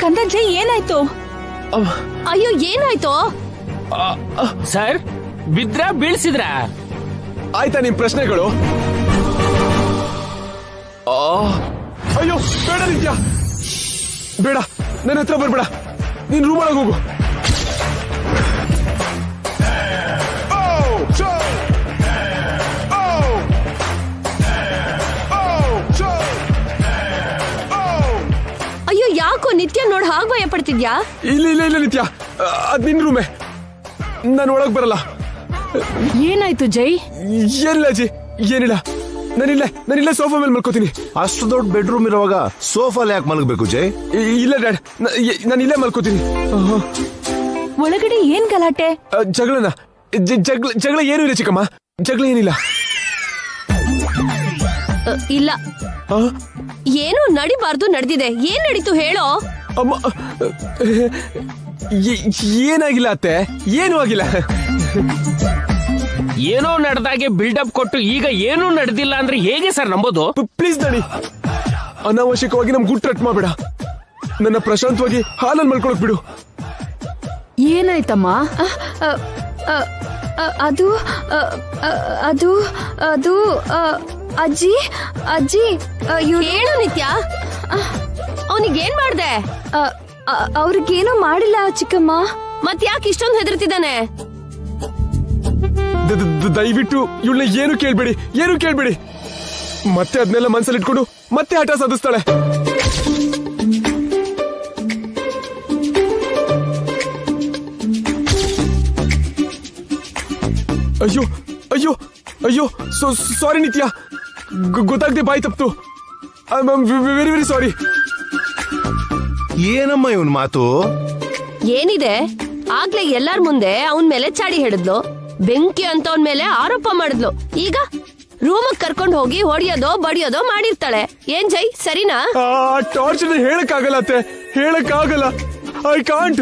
ಕಂದ ಜೈ, ಏನಾಯ್ತು? ಅಯ್ಯೋ ಏನಾಯ್ತು? ಸರ್, ಬಿದ್ರ ಬೀಳ್ಸಿದ್ರ? ಆಯ್ತಾ ನಿಮ್ ಪ್ರಶ್ನೆಗಳು? ಅಯ್ಯೋ ಬೇಡ ನಿತ್ಯ, ಬೇಡ, ನನ್ನ ಹತ್ರ ಬರ್ಬೇಡ, ನೀನ್ ರೂಮ್ ಒಳಗೆ ಹೋಗು. ಹಾಗ್ ಭಯ ಪಡ್ತಿದ್ಯಾ? ಇಲ್ಲ ಇಲ್ಲ ಇಲ್ಲ ನಿತ್ಯ, ಅದ್ ನಿನ್ ರೂಮೆ, ನಾನು ಒಳಗ್ ಬರಲ್ಲ. ಏನಾಯ್ತು ಜೈ? ಏನಿಲ್ಲ ಅಜ್ಜಿ, ಏನಿಲ್ಲ. ನಾನಿಲ್ಲೇ ಸೋಫಾ ಮೇಲೆ ಮಲ್ಕೋತೀನಿ. ಅಷ್ಟು ದೊಡ್ಡ ಬೆಡ್ರೂಮ್ ಇರುವಾಗ ಸೋಫಾಲ್ ಯಾಕೆ ಮಲಗಬೇಕು ಜೈ? ಇಲ್ಲ ಡ್ಯಾಡ್, ನಾನು ಇಲ್ಲೇ ಮಲ್ಕೋತೀನಿ. ಒಳಗಡೆ ಏನ್ ಗಲಾಟೆ? ಜಗಳನ ಜಗಳ ಏನೂ ಇಲ್ಲ ಚಿಕ್ಕಮ್ಮ, ಜಗಳ ಏನಿಲ್ಲ. ಇಲ್ಲ, ಏನು ನಡಿಬಾರ್ದು ನಡೆದಿದೆ. ಏನ್ ನಡೀತು ಹೇಳೋ? ಅಮ್ಮ, ಏನಾಗಿಲ್ಲ ಅತ್ತೆ, ಏನೂ ಆಗಿಲ್ಲ. ಏನೋ ನಡೆದಾಗೆ ಬಿಲ್ಡಪ್ ಕೊಟ್ಟು ಈಗ ಏನೂ ನಡೆದಿಲ್ಲ ಅಂದ್ರೆ ಹೇಗೆ ಸರ್ ನಂಬೋದು? ಪ್ಲೀಸ್ ನಡಿ, ಅನಾವಶ್ಯಕವಾಗಿ ನಮ್ ಗುಟ್ ರಟ್ ಮಾಡಬೇಡ. ನನ್ನ ಪ್ರಶಾಂತವಾಗಿ ಹಾಲಲ್ಲಿ ಮಲ್ಕೊಳಕ್ ಬಿಡು. ಏನಾಯ್ತಮ್ಮ? ಅದು ಅದು ಅದು ಅಜ್ಜಿ ಅಜ್ಜಿ ಹೇಳು ನಿತ್ಯ, ಅವನಿಗೇನ್ ಮಾಡ್ದೆ? ಅವ್ರಿಗೇನು ಮಾಡಿಲ್ಲ ಚಿಕ್ಕಮ್ಮ. ಮತ್ ಯಾಕೆ ಇಷ್ಟೊಂದು ಹೆದರ್ತಿದ್ದಾನೆ? ದಯವಿಟ್ಟು ಇವಳನ್ನ ಏನು ಕೇಳ್ಬೇಡಿ. ಮತ್ತೆ ಅದನ್ನೆಲ್ಲ ಮನ್ಸಲ್ಲಿ ಇಟ್ಕೊಂಡು ಮತ್ತೆ ಹಠ ಸಾಧಿಸ್ತಾಳೆ. ಅಯ್ಯೋ ಅಯ್ಯೋ ಅಯ್ಯೋ, ಸಾರಿ ನಿತ್ಯ, ಗೊತ್ತಾಗದೆ ಬಾಯ್ ತಪ್ತು. I am very very sorry. ಏನಮ್ಮ ಇವನ್ ಮಾತು? ಏನಿದೆ? ಆಗ್ಲೇ ಎಲ್ಲಾರ್ ಮುಂದೆ ಅವನ್ ಮೇಲೆ ಚಾಡಿ ಹಿಡಿದ್ಲು, ಬೆಂಕಿ ಅಂತ ಅವನ್ ಮೇಲೆ ಆರೋಪ ಮಾಡಿದ್ಲು. ಈಗ ರೂಮಕ್ ಕರ್ಕೊಂಡ್ ಹೋಗಿ ಹೊಡಿಯೋದೋ ಬಡಿಯೋದೋ ಮಾಡಿರ್ತಾಳೆ. ಏನ್ ಜೈ, ಸರಿನಾ? ಟಾರ್ಚರ್ ಹೇಳಕ್ಕಾಗಲ್ಲ ಅತ್ತೆ, ಹೇಳಕ್ಕಾಗಲ್ಲ. I can't.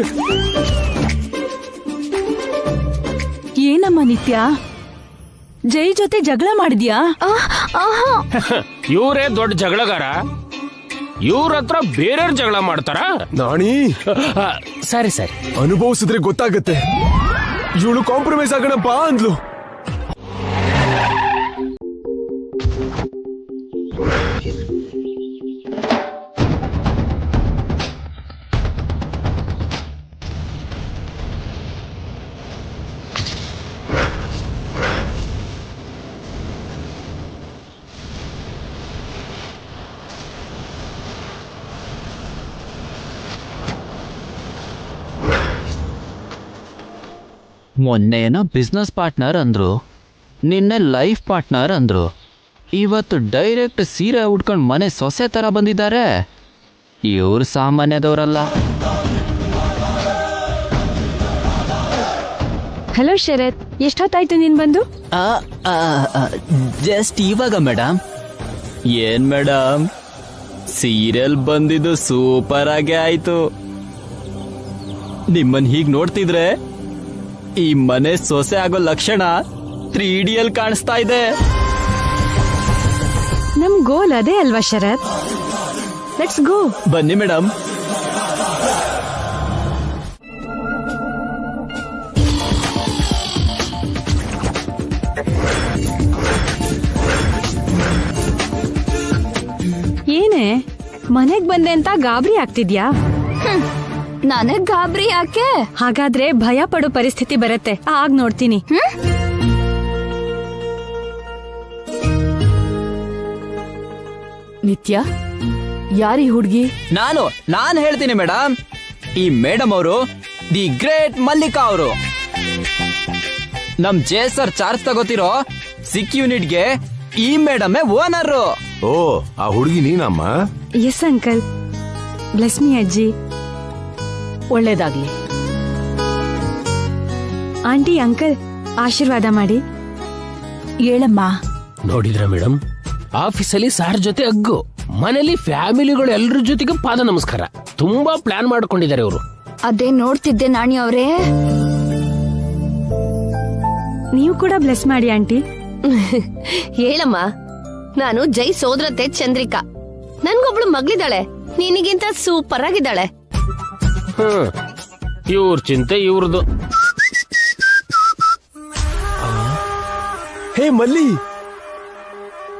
ಏನಮ್ಮ ನಿತ್ಯ, ಜೈ ಜೊತೆ ಜಗಳ ಮಾಡಿದ್ಯಾ? ಇವರೇ ದೊಡ್ಡ ಜಗಳಗಾರ, ಇವ್ರ ಹತ್ರ ಬೇರೆಯವ್ರ ಜಗಳ ಮಾಡ್ತಾರ? ನಾಣಿ, ಸರಿ ಸರಿ, ಅನುಭವಿಸಿದ್ರೆ ಗೊತ್ತಾಗತ್ತೆ. ಇವಳು ಕಾಂಪ್ರಮೈಸ್ ಆಗೋಣ ಬಾ ಅಂದ್ಲು. ಮೊನ್ನೆ ಏನೋ ಬಿಸ್ನೆಸ್ ಪಾರ್ಟ್ನರ್ ಅಂದ್ರು, ನಿನ್ನೆ ಲೈಫ್ ಪಾರ್ಟ್ನರ್ ಅಂದ್ರು, ಇವತ್ತು ಡೈರೆಕ್ಟ್ ಸೀರೆ ಉಟ್ಕೊಂಡು ಮನೆ ಸೊಸೆ ಥರ ಬಂದಿದ್ದಾರೆ. ಇವ್ರು ಸಾಮಾನ್ಯದವರಲ್ಲ. ಹಲೋ ಶರತ್, ಎಷ್ಟೊತ್ತಾಯ್ತು ನೀನ್ ಬಂದು? ಜಸ್ಟ್ ಇವಾಗ ಮೇಡಮ್. ಏನ್ ಮೇಡಮ್, ಸೀರಿಯಲ್ ಬಂದಿದ್ದು ಸೂಪರ್ ಆಗೇ ಆಯ್ತು. ನಿಮ್ಮನ್ ಹೀಗ್ ನೋಡ್ತಿದ್ರೆ ಈ ಮನೆ ಸೊಸೆ ಆಗೋ ಲಕ್ಷಣ 3D ಅಲ್ಲಿ ಕಾಣಿಸ್ತಾ ಇದೆ. ನಮ್ ಗೋಲ್ ಅದೇ ಅಲ್ವಾ ಶರತ್? Let's go. ಬನ್ನಿ ಮೇಡಮ್. ಏನೇ ಮನೆಗ್ ಬಂದೆ ಅಂತ ಗಾಬರಿ ಆಗ್ತಿದ್ಯಾ? ನನಗ್ ಗಾಬರಿ ಯಾಕೆ? ಹಾಗಾದ್ರೆ ಭಯ ಪಡೋ ಪರಿಸ್ಥಿತಿ ಬರತ್ತೆ, ಆಗ ನೋಡ್ತೀನಿ. ನಿತ್ಯ, ಯಾರಿ ಹುಡುಗಿ? ನಾನು ಹೇಳ್ತೀನಿ ಮೇಡಮ್. ಈ ಮೇಡಮ್ ಅವರು ದಿ ಗ್ರೇಟ್ ಮಲ್ಲಿಕಾ ಅವರು. ನಮ್ ಜೆ ಸರ್ ಚಾರ್ಜ್ ತಗೋತಿರೋ ಸಿಕ್ ಯೂನಿಟ್ಗೆ ಈ ಮೇಡಮೇ ಓನರ್. ಓ, ಆ ಹುಡುಗಿ ನೀನಮ್ಮ? Yes uncle. ಬ್ಲೆಸ್ ಮೀ ಅಜ್ಜಿ. ಒಳ್ಳೇದಾಗ್ಲಿ. ಆಂಟಿ, ಅಂಕಲ್ ಆಶೀರ್ವಾದ ಮಾಡಿ. ಹೇಳಮ್ಮ. ನೋಡಿದ್ರ ಮೇಡಮ್, ಆಫೀಸಲ್ಲಿ ಸಾರ್ ಜೊತೆ ಅಗ್ಗು, ಮನೇಲಿ ಫ್ಯಾಮಿಲಿಗಳು ಎಲ್ಲರ ಜೊತೆಗೆ ಪಾದ ನಮಸ್ಕಾರ. ತುಂಬಾ ಪ್ಲಾನ್ ಮಾಡ್ಕೊಂಡಿದ್ದಾರೆ ಇವರು. ಅದೇ ನೋಡ್ತಿದ್ದೆ ನಾಣಿ ಅವರೇ. ನೀವು ಕೂಡ ಬ್ಲೆಸ್ ಮಾಡಿ ಆಂಟಿ. ಹೇಳಮ್ಮ. ನಾನು ಜೈ ಸೋದರತೆ ಚಂದ್ರಿಕಾ. ನನ್ಗೊಬ್ಳು ಮಗಳಿದ್ದಾಳೆ, ನಿನಗಿಂತ ಸೂಪರ್ ಆಗಿದ್ದಾಳೆ. ಇವ್ರ ಚಿಂತೆ ಇವ್ರದ್ದು. ಹೇ ಮಲ್ಲಿ,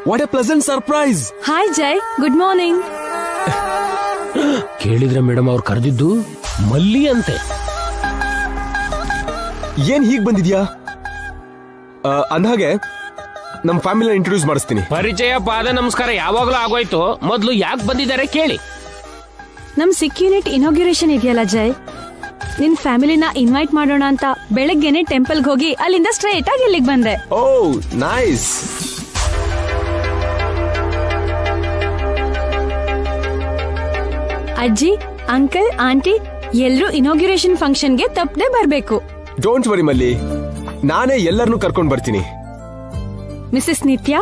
what A pleasant surprise. Hi Jai, good morning. ಕೇಳಿದ್ರೆ ಮೇಡಮ್, ಅವ್ರು ಕರೆದಿದ್ದು ಮಲ್ಲಿ ಅಂತೆ. ಏನ್ ಹೀಗ್ ಬಂದಿದ್ಯಾ? ಅಂದ್ಹಾಗೆ ನಮ್ ಫ್ಯಾಮಿಲಿನ ಇಂಟ್ರೊಡ್ಯೂಸ್ ಮಾಡಿಸ್ತೀನಿ. ಪರಿಚಯ ಪಾದ ನಮಸ್ಕಾರ ಯಾವಾಗ್ಲೂ ಆಗೋಯ್ತು. ಮೊದ್ಲು ಯಾಕೆ ಬಂದಿದ್ದಾರೆ ಕೇಳಿ. ನಮ್ ಸಿಕ್ ಯೂನಿಟ್ ಇನಾಗ್ಯುರೇಷನ್ ಇದೆಯಲ್ಲ ಜೈ, ನಿನ್ ಫ್ಯಾಮಿಲಿನ ಇನ್ವೈಟ್ ಮಾಡೋಣ ಅಂತ ಬೆಳಗ್ಗೆನೆ ಟೆಂಪಲ್ಗೆ ಹೋಗಿ ಅಲ್ಲಿಂದ ಸ್ಟ್ರೈಟ್ ಆಗಿ ಇಲ್ಲಿಗೆ ಬಂದೆ. ಓ ನೈಸ್. ಅಜ್ಜಿ, ಅಂಕಲ್, ಆಂಟಿ ಎಲ್ರೂ ಇನಾಗ್ಯುರೇಷನ್ ಫಂಕ್ಷನ್ಗೆ ತಪ್ಪದೆ ಬರ್ಬೇಕು. ಡೋಂಟ್ ವರಿ ಮಲ್ಲಿ, ನಾನೇ ಎಲ್ಲರನ್ನೂ ಕರ್ಕೊಂಡ್ ಬರ್ತೀನಿ. ಮಿಸಸ್ ನಿತ್ಯ,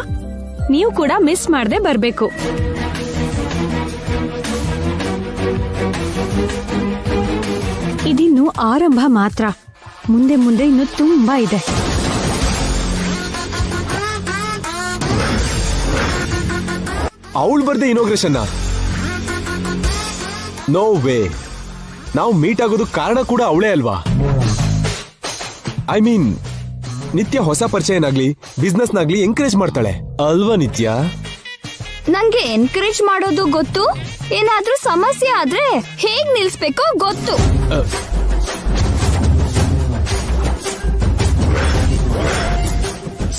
ನೀವು ಕೂಡ ಮಿಸ್ ಮಾಡದೆ ಬರ್ಬೇಕು. ಇದಿನ್ನು ಆರಂಭ ಮಾತ್ರ, ಮುಂದೆ ಮುಂದೆ ಇನ್ನು ತುಂಬಾ ಇದೆ. ಅವಳು ಬರ್ದೆ ಇನಾಗ್ರೇಷನ್? No way. ನಾವು ಮೀಟ್ ಆಗೋದು ಕಾರಣ ಕೂಡ ಅವಳೇ ಅಲ್ವಾ? ಐ ಮೀನ್, ನಿತ್ಯ ಹೊಸ ಪರಿಚಯನಾಗ್ಲಿ ಬಿಸ್ನೆಸ್ನಾಗ್ಲಿ ಎಂಕರೇಜ್ ಮಾಡ್ತಾಳೆ ಅಲ್ವಾ ನಿತ್ಯ? ನನ್ಗೆ ಎನ್ಕರೇಜ್ ಮಾಡೋದು ಗೊತ್ತು, ಏನಾದ್ರೂ ಸಮಸ್ಯೆ ಆದ್ರೆ ಹೇಗ್ ನಿಲ್ಸ್ಬೇಕೋ ಗೊತ್ತು.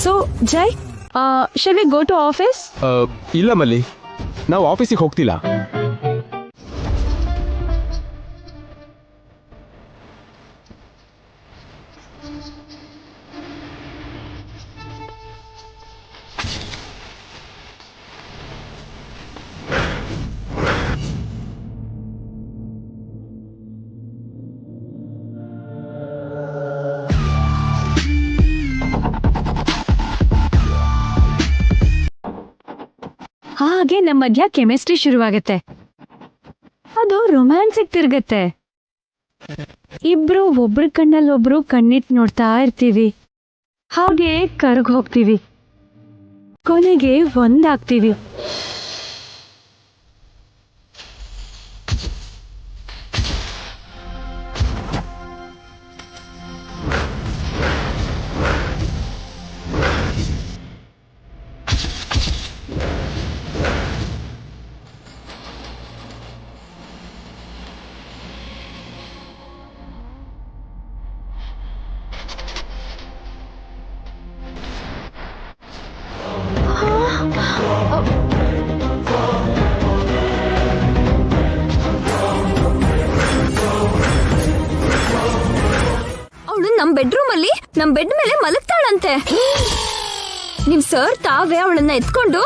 So Jai, shall we go to office? ಇಲ್ಲ ಮಲ್ಲಿ, ನಾವು ಆಫೀಸಿಗೆ ಹೋಗ್ತಿಲ್ಲ. ಹಾಗೆ ನಮ್ಮ ಮಧ್ಯ ಕೆಮಿಸ್ಟ್ರಿ ಶುರುವಾಗತ್ತೆ, ಅದು ರೊಮ್ಯಾನ್ಸಿಗೆ ತಿರ್ಗತ್ತೆ. ಇಬ್ರು ಒಬ್ರ ಕಣ್ಣಲ್ಲಿ ಒಬ್ರು ಕಣ್ಣಿಟ್ಟು ನೋಡ್ತಾ ಇರ್ತೀವಿ, ಹಾಗೆ ಕರ್ಗ್ ಹೋಗ್ತೀವಿ, ಕೊನೆಗೆ ಒಂದಾಗ್ತೀವಿ. ಅವಳು ನಮ್ ಬೆಡ್ರೂಮ್ ಅಲ್ಲಿ ನಮ್ ಬೆಡ್ ಮೇಲೆ ಮಲಗ್ತಾಳಂತೆ. ನಿಮ್ ಸರ್ ತಾವೇ ಅವಳನ್ನ ಎತ್ಕೊಂಡು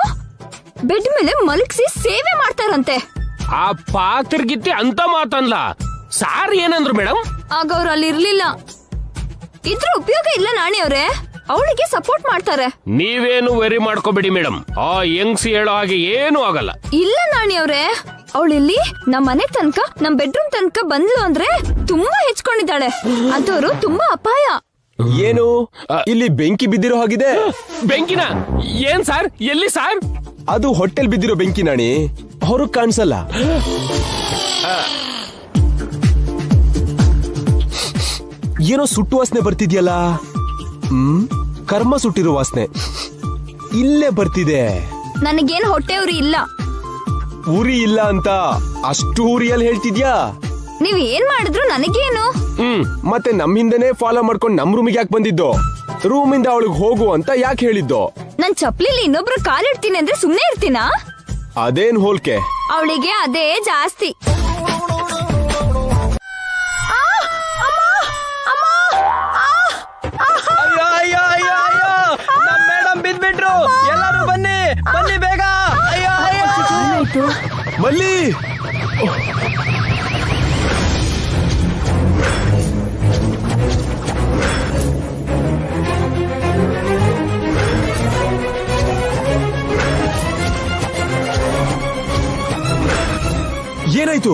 ಬೆಡ್ ಮೇಲೆ ಮಲಗಿಸಿ ಸೇವೆ ಮಾಡ್ತಾರಂತೆ. ಆ ಪಾತ್ರಗಿತ್ತಿ ಅಂತ ಮಾತನ್ಲ ಸಾರ್ ಏನಂದ್ರು ಮೇಡಮ್? ಆಗ ಅವ್ರು ಅಲ್ಲಿ ಇರ್ಲಿಲ್ಲ. ಇದ್ರ ಉಪಯೋಗ ಇಲ್ಲ ನಾಣಿ ಅವ್ರೆ, ಅವಳಿಗೆ ಸಪೋರ್ಟ್ ಮಾಡ್ತಾರೆ. ನೀವೇನು ವೆರಿ ಮಾಡ್ಕೋಬೇಡಿ ಮೇಡಮ್, ಆ ಯಂಗ್ಸ್ ಹೇಳೋ ಹಾಗೆ ಏನು ಆಗಲ್ಲ. ಇಲ್ಲ ನಾಣಿ ಅವ್ರೆ, ಅವಳಿಲ್ಲಿ ನಮ್ ಮನೆ ತನಕ ನಮ್ ಬೆಡ್ರೂಮ್ ತನಕ ಬಂದ್ಲು ಅಂದ್ರೆ ತುಂಬಾ ಹೆಚ್ಕೊಂಡಿದ್ದಾಳೆ. ಅದವರು ತುಂಬಾ ಅಪಾಯ. ಏನು ಇಲ್ಲಿ ಬೆಂಕಿ ಬಿದ್ದಿರೋ ಹಾಗಿದೆ? ಬೆಂಕಿನ ಏನ್ ಸಾರ್? ಎಲ್ಲಿ ಸಾರ್? ಅದು ಹೊಟ್ಟೆಲ್ ಬಿದ್ದಿರೋ ಬೆಂಕಿ ನಾಣಿ, ಹೊರಗ್ ಕಾಣಿಸಲ್ಲ. ಏನೋ ಸುಟ್ಟು ವಾಸನೆ ಬರ್ತಿದ್ಯಲ್ಲ? ಕರ್ಮ ಸುಟ್ಟಿರೋ ವಾಸನೆ ಇಲ್ಲೇ ಬರ್ತಿದೆ. ನನಗೇನ್ ಹೊಟ್ಟೆ ಉರಿ ಇಲ್ಲ. ಉರಿ ಇಲ್ಲ ಅಂತ ಅಷ್ಟು ಉರಿಯಲ್ಲಿ ಹೇಳ್ತಿದ್ಯಾ? ನೀವ್ ಏನ್ ಮಾಡಿದ್ರು ನನಗೇನು? ಮತ್ತೆ ನಮ್ ಹಿಂದೆನೆ ಫಾಲೋ ಮಾಡ್ಕೊಂಡು ನಮ್ ರೂಮಿಗೆ ಯಾಕೆ ಬಂದಿದ್ದು? ರೂಮಿಂದ ಅವಳಿಗೆ ಹೋಗು ಅಂತ ಯಾಕೆ ಹೇಳಿದ್ದು? ನನ್ ಚಪ್ಲಿಲಿ ಇನ್ನೊಬ್ರು ಕಾಲಿಡ್ತೀನಿ ಅಂದ್ರೆ ಸುಮ್ನೆ ಇರ್ತೀನಾ? ಅದೇನ್ ಹೋಲ್ಕೆ? ಅವಳಿಗೆ ಅದೇ ಜಾಸ್ತಿ. ಬಿದ್ಬಿಟ್ರು, ಎಲ್ಲರೂ ಬನ್ನಿ ಬನ್ನಿ ಬೇಗ. ಮಲ್ಲಿ, ಏನಾಯ್ತು?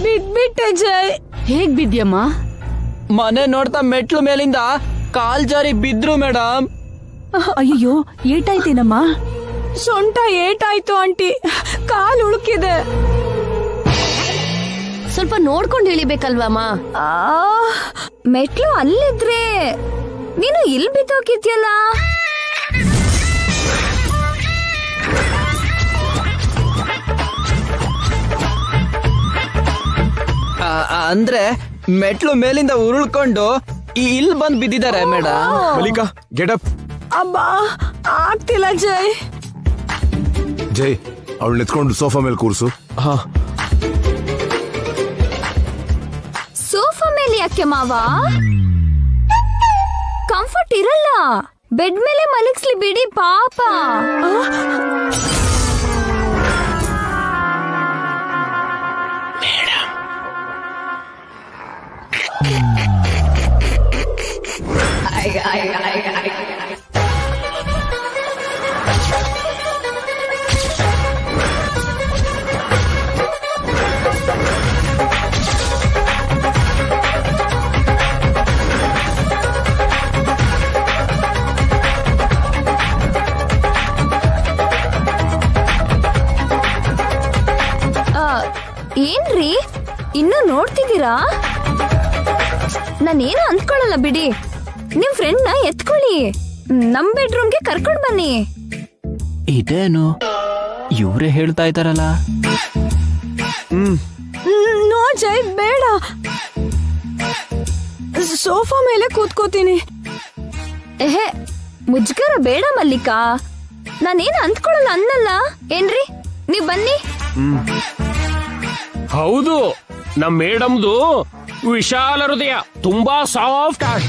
ಬಿದ್ಬಿಟ್ಟೆ ಜೈ. ಹೇಗ್ ಬಿದ್ಯಮ್ಮ? ಮನೆ ನೋಡ್ತಾ ಮೆಟ್ಲು ಮೇಲಿಂದ ಕಾಲ್ ಜಾರಿ ಬಿದ್ರು ಮೇಡಮ್. ಅಯ್ಯೋ, ಏಟಾಯ್ತೇನಮ್ಮ? ಸೊಂಟ ಏಟಾಯ್ತು ಆಂಟಿ, ಕಾಲ್ ಉಳುಕಿದೆ. ಸ್ವಲ್ಪ ನೋಡ್ಕೊಂಡು ಇಳಿಬೇಕಲ್ವಮ್ಮ? ಮೆಟ್ಲು ಅಲ್ಲಿದ್ರೆ ನೀನು ಇಲ್ಲಿ ಬಿದ್ದೋಗಿದ್ಯಲ್ಲ. ಅಂದ್ರೆ ಮೆಟ್ಲು ಮೇಲಿಂದ ಉರುಳ್ಕೊಂಡು ಇಲ್ಲಿ ಬಂದ್ ಬಿದ್ದಿದ್ದಾರೆ ಮೇಡಮ್. Mallika, get up. ಅಬ್ಬಾ, ಆಗ್ತಿಲ್ಲ ಜೈ. ಜೈ, ಅವಳು ಎತ್ಕೊಂಡು ಸೋಫಾ ಮೇಲೆ ಕೂರ್ಸು. ಹಾ. ಯಾಕೆ ಮಾವ? ಕಂಫರ್ಟ್ ಇರಲ್ಲ, ಬೆಡ್ ಮೇಲೆ ಮಲಗಿಸ್ಲಿ ಬಿಡಿ ಪಾಪ. ಏನ್ರಿ ಇನ್ನೂ ನೋಡ್ತಿದ್ದೀರಾ? ನಾನೇನು ಅಂದ್ಕೊಳ್ಳಲ್ಲ ಬಿಡಿ. ನಿಮ್ ಫ್ರೆಂಡ್ ನ ಎತ್ಕೊಳ್ಳಿ, ನಮ್ ಬೆಡ್ರೂಮ್ಗೆ ಕರ್ಕೊಂಡ್ ಬನ್ನಿ. ಇದೇನು ಇವ್ರೇ ಹೇಳ್ತಾ ಇದಾರಲ್ಲ. ನೋ ಜೈ, ಬೇಡ. ಸೋಫಾ ಮೇಲೆ ಕೂತ್ಕೋತೀನಿ. ಏಹೆ, ಮುಜ್ಗರ ಬೇಡ ಮಲ್ಲಿಕಾ. ನಾನೇನು ಅಂದ್ಕೊಳ್ಳಲ್ಲ ಅನ್ನಲ್ಲ. ಏನ್ರಿ, ನೀವ್ ಬನ್ನಿ. ಹೌದು, ನಮ್ ಮೇಡಮ್ದು ವಿಶಾಲ ಹೃದಯ, ತುಂಬಾ ಸಾಫ್ಟ್ ಹಾರ್ಟ್.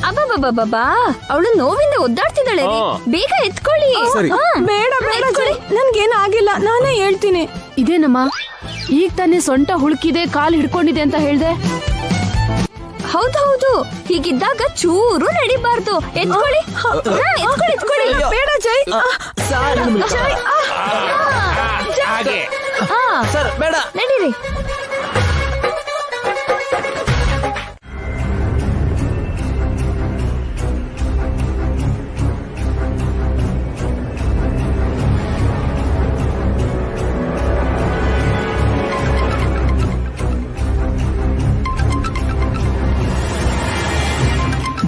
ಅಬ್ಬಬ್ಬಬ್ಬಬ್ಬಾ, ಅವಳು ನೋವಿಂದ ಒದ್ದಾಡ್ತಿದ್ದಾಳೆ ರೀ. ಬೇಗ ಎತ್ಕೊಳ್ಳಿ. ಬೇಡ ಬೇಡ ಜೈ, ನನ್ಗೇನ್ ಆಗಿಲ್ಲ, ನಾನೇ ಹೇಳ್ತೀನಿ. ಇದೇನಮ್ಮ, ಈಗ ತಾನೇ ಸೊಂಟ ಹುಳುಕಿದೆ, ಕಾಲ್ ಹಿಡ್ಕೊಂಡಿದೆ ಅಂತ ಹೇಳ್ದೆ. ಹೌದೌದು, ಹೀಗಿದ್ದಾಗ ಚೂರು ನಡಿಬಾರ್ದು. ಎತ್ಕೊಳ್ಳಿ, ಎತ್ಕೊಳ್ಳಿ. ಬೇಡ ಜೈ. ಹಾಗೆ ಸರ್ ಬೇಡ. ನಡೀರಿ.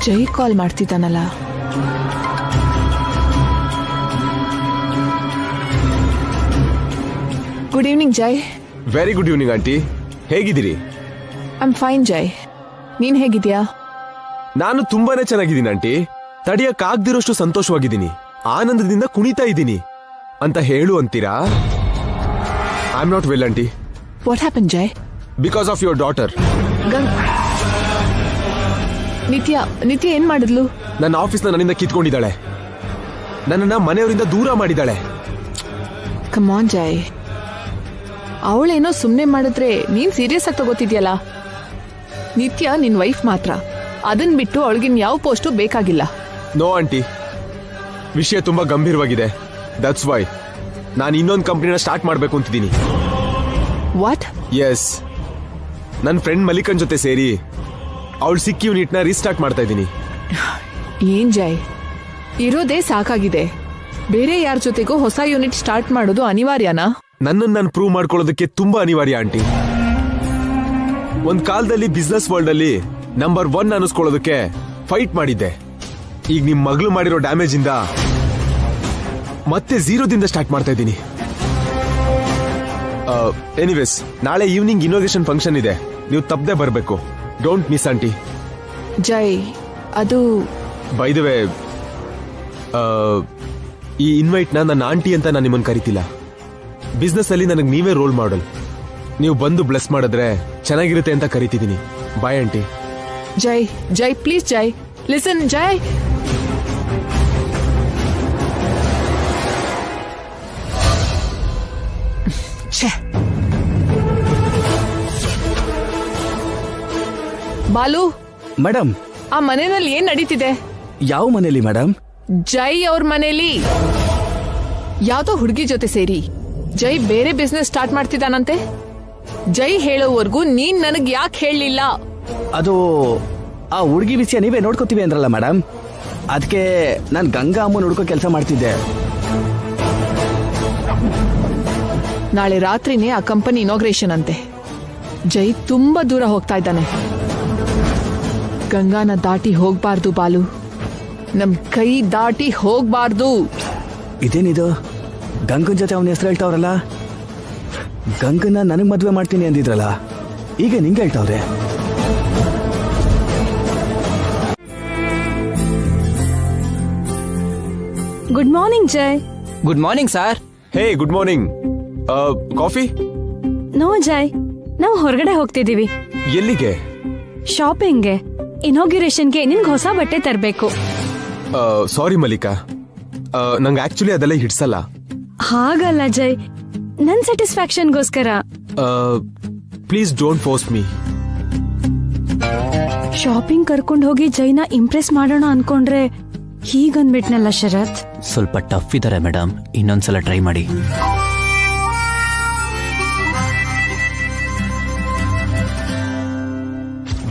ಜೈ ಕಾಲ್ ಮಾಡ್ತಿದ್ದಾನಲ್ಲ. ಗುಡ್ ಈವ್ನಿಂಗ್ ಜೈ. ವೆರಿ ಗುಡ್ ಈವ್ನಿಂಗ್ ಆಂಟಿ, ಹೇಗಿದ್ದೀರಿ? ಐಮ್ ಫೈನ್ ಜೈ, ನೀನ್ ಹೇಗಿದ್ಯಾ? ನಾನು ತುಂಬಾನೇ ಚೆನ್ನಾಗಿದ್ದೀನಿ ಆಂಟಿ. ತಡೆಯಕ್ಕಾಗ್ದಿರೋಷ್ಟು ಸಂತೋಷವಾಗಿದ್ದೀನಿ, ಆನಂದದಿಂದ ಕುಣಿತಾ ಇದ್ದೀನಿ ಅಂತ ಹೇಳು ಅಂತೀರಾ? I am not well aunty. What happen Jai? Because of your daughter. Nitya ಏನ್ ಮಾಡಿದ್ಲು? ನನ್ನ ಆಫೀಸ್ನ ನನ್ನಿಂದ ಕಿತ್ಕೊಂಡಿದ್ದಾಳೆ, ನನ್ನನ್ನ ಮನೆಯವರಿಂದ ದೂರ ಮಾಡಿದ್ದಾಳೆ. ಕಮ್ ಆನ್ ಜೈ, ಅವಳೇನೋ ಸುಮ್ನೆ ಮಾಡಿದ್ರೆ ನೀನ್ ಸೀರಿಯಸ್ ಆಗಿ ತಗೋತಿದ್ಯಲ್ಲ. ನಿತ್ಯ ನಿನ್ ವೈಫ್ ಮಾತ್ರ, ಅದನ್ ಬಿಟ್ಟು ಅವಳಿಗಿನ್ ಯಾವ ಪೋಸ್ಟು ಬೇಕಾಗಿಲ್ಲ. ನೋ ಆಂಟಿ, ವಿಷಯ ತುಂಬಾ ಗಂಭೀರವಾಗಿದೆ. ದಟ್ಸ್ ವೈ ನಾನು ಇನ್ನೊಂದು ಕಂಪ್ನಿನ ಸ್ಟಾರ್ಟ್ ಮಾಡ್ಬೇಕು ಅಂತಿದ್ದೀನಿ. ವಾಟ್? ಎಸ್, ನನ್ನ ಫ್ರೆಂಡ್ ಮಲ್ಲಿಕನ್ ಜೊತೆ ಸೇರಿ ಅವಳು ಸಿಕ್ಕಿ ಯೂನಿಟ್ನ ರೀಸ್ಟಾರ್ಟ್ ಮಾಡ್ತಾ ಇದ್ದೀನಿ. ಏನ್ ಜೈ, ಇರೋದೇ ಸಾಕಾಗಿದೆ, ಬೇರೆ ಯಾರ ಜೊತೆಗೂ ಹೊಸ ಯೂನಿಟ್ ಸ್ಟಾರ್ಟ್ ಮಾಡೋದು ಅನಿವಾರ್ಯನಾ? ನನ್ನನ್ನು ನಾನು ಪ್ರೂವ್ ಮಾಡ್ಕೊಳ್ಳೋದಕ್ಕೆ ತುಂಬಾ ಅನಿವಾರ್ಯ ಆಂಟಿ. ಒಂದ್ ಕಾಲದಲ್ಲಿ ಬಿಸ್ನೆಸ್ ವರ್ಲ್ಡ್ ಅಲ್ಲಿ ನಂಬರ್ 1 ಅನ್ನಿಸ್ಕೊಳ್ಳೋದಕ್ಕೆ ಫೈಟ್ ಮಾಡಿದ್ದೆ. ಈಗ ನಿಮ್ ಮಗಳು ಮಾಡಿರೋ ಡ್ಯಾಮೇಜ್ ಇಂದ ಮತ್ತೆ 0ದಿಂದ ಸ್ಟಾರ್ಟ್ ಮಾಡ್ತಾ ಇದ್ದೀನಿ. ಎನಿವೇಸ್, ನಾಳೆ ಈವ್ನಿಂಗ್ ಇನೋಗ್ರೇಷನ್ ಫಂಕ್ಷನ್ ಇದೆ, ನೀವು ತಪ್ಪದೆ ಬರಬೇಕು. Don't miss aunty. ಜೈ, ಅದು ಬೈ ದ ವೇ, ಈ ಇನ್ವೈಟ್ ನನ್ನ ಆಂಟಿ ಅಂತ ನಾನು ನಿಮ್ಮನ್ನು ಕರಿತಿಲ್ಲ. ಬಿಸ್ನೆಸ್ ಅಲ್ಲಿ ನನಗೆ ನೀವೇ ರೋಲ್ ಮಾಡಲ್. ನೀವು ಬಂದು ಬ್ಲೆಸ್ ಮಾಡಿದ್ರೆ ಚೆನ್ನಾಗಿರುತ್ತೆ ಅಂತ ಕರಿತಿದ್ದೀನಿ. Bye aunty. Jai, Jai please Jai, listen Jai. Balu madam, ಆ ಮನೆಯಲ್ಲಿ ಏನ್ ನಡೀತಿದೆ? ಯಾವ ಮನೇಲಿ ಮೇಡಮ್? ಜೈ ಅವ್ರ ಮನೇಲಿ ಯಾವ್ದೋ ಹುಡುಗಿ ಜೊತೆ ಸೇರಿ ಜೈ ಬೇರೆ ಬಿಸ್ನೆಸ್ ಸ್ಟಾರ್ಟ್ ಮಾಡ್ತಿದ್ದಾನಂತೆ. ಜೈ ಹೇಳೋವರೆಗೂ ನೀನ್ ನನಗ್ ಯಾಕೆ ಹೇಳಲಿಲ್ಲ? ಅದು ಆ ಹುಡುಗಿ ವಿಷಯ ನೀವೇ ನೋಡ್ಕೋತೀವಿ ಅಂದ್ರಲ್ಲ ಮೇಡಮ್, ಅದಕ್ಕೆ ನಾನು ಗಂಗಾ ಅಮ್ಮ ನೋಡ್ಕೋ ಕೆಲಸ ಮಾಡ್ತಿದ್ದೆ. ನಾಳೆ ರಾತ್ರಿನೇ ಆ ಕಂಪನಿ ಇನಾಗ್ರೇಷನ್ ಅಂತೆ. ಜೈ ತುಂಬಾ ದೂರ ಹೋಗ್ತಾ ಇದ್ದಾನೆ. ಗಂಗಾನ ದಾಟಿ ಹೋಗ್ಬಾರ್ದು ಬಾಲು, ನಮ್ ಕೈ ದಾಟಿ ಹೋಗ್ಬಾರ್ದು. ಇದೇನಿದು, ಗಂಗನ್ ಜೊತೆ ಅವನ ಹೆಸರು ಹೇಳ್ತಾವ್ರಲ್ಲ. ಗಂಗನ್ನ ನನಗ್ ಮದ್ವೆ ಮಾಡ್ತೀನಿ ಅಂದಿದ್ರಲ್ಲ, ಈಗ ನಿಂಗೆ ಹೇಳ್ತಾವ್ರೆ. Good morning Jai. Good morning sir. Hey, good morning. Coffee? No Jai, ನಾವು ಹೊರಗಡೆ ಹೋಗ್ತಿದೀವಿ. ಎಲ್ಲಿಗೆ? ಶಾಪಿಂಗ್ಗೆ, ಇನಾಗ್ಯುರೇಷನ್ಗೆ ನಿನ್ಗೆ ಹೊಸ ಬಟ್ಟೆ ತರಬೇಕು. ಸಾರಿ ಮಲ್ಲಿಕಾ, ನಂಗೆ ಆಕ್ಚುಲಿ ಅದೆಲ್ಲ ಹಿಡ್ಸಲ್ಲ. ಹಾಗಲ್ಲ ಜಯ್, ನನ್ ಸ್ಯಾಟಿಸ್ಫ್ಯಾಕ್ಷನ್ಗೋಸ್ಕರ. Please don't force me. Shopping ಕರ್ಕೊಂಡು ಹೋಗಿ ಜೈನ ಇಂಪ್ರೆಸ್ ಮಾಡೋಣ ಅನ್ಕೊಂಡ್ರೆ ಹೀಗಂದ್ಬಿಟ್ನಲ್ಲ ಶರತ್. ಸ್ವಲ್ಪ ಟಫ್ ಇದಾರೆ ಮೇಡಮ್, ಇನ್ನೊಂದ್ಸಲ ಟ್ರೈ ಮಾಡಿ.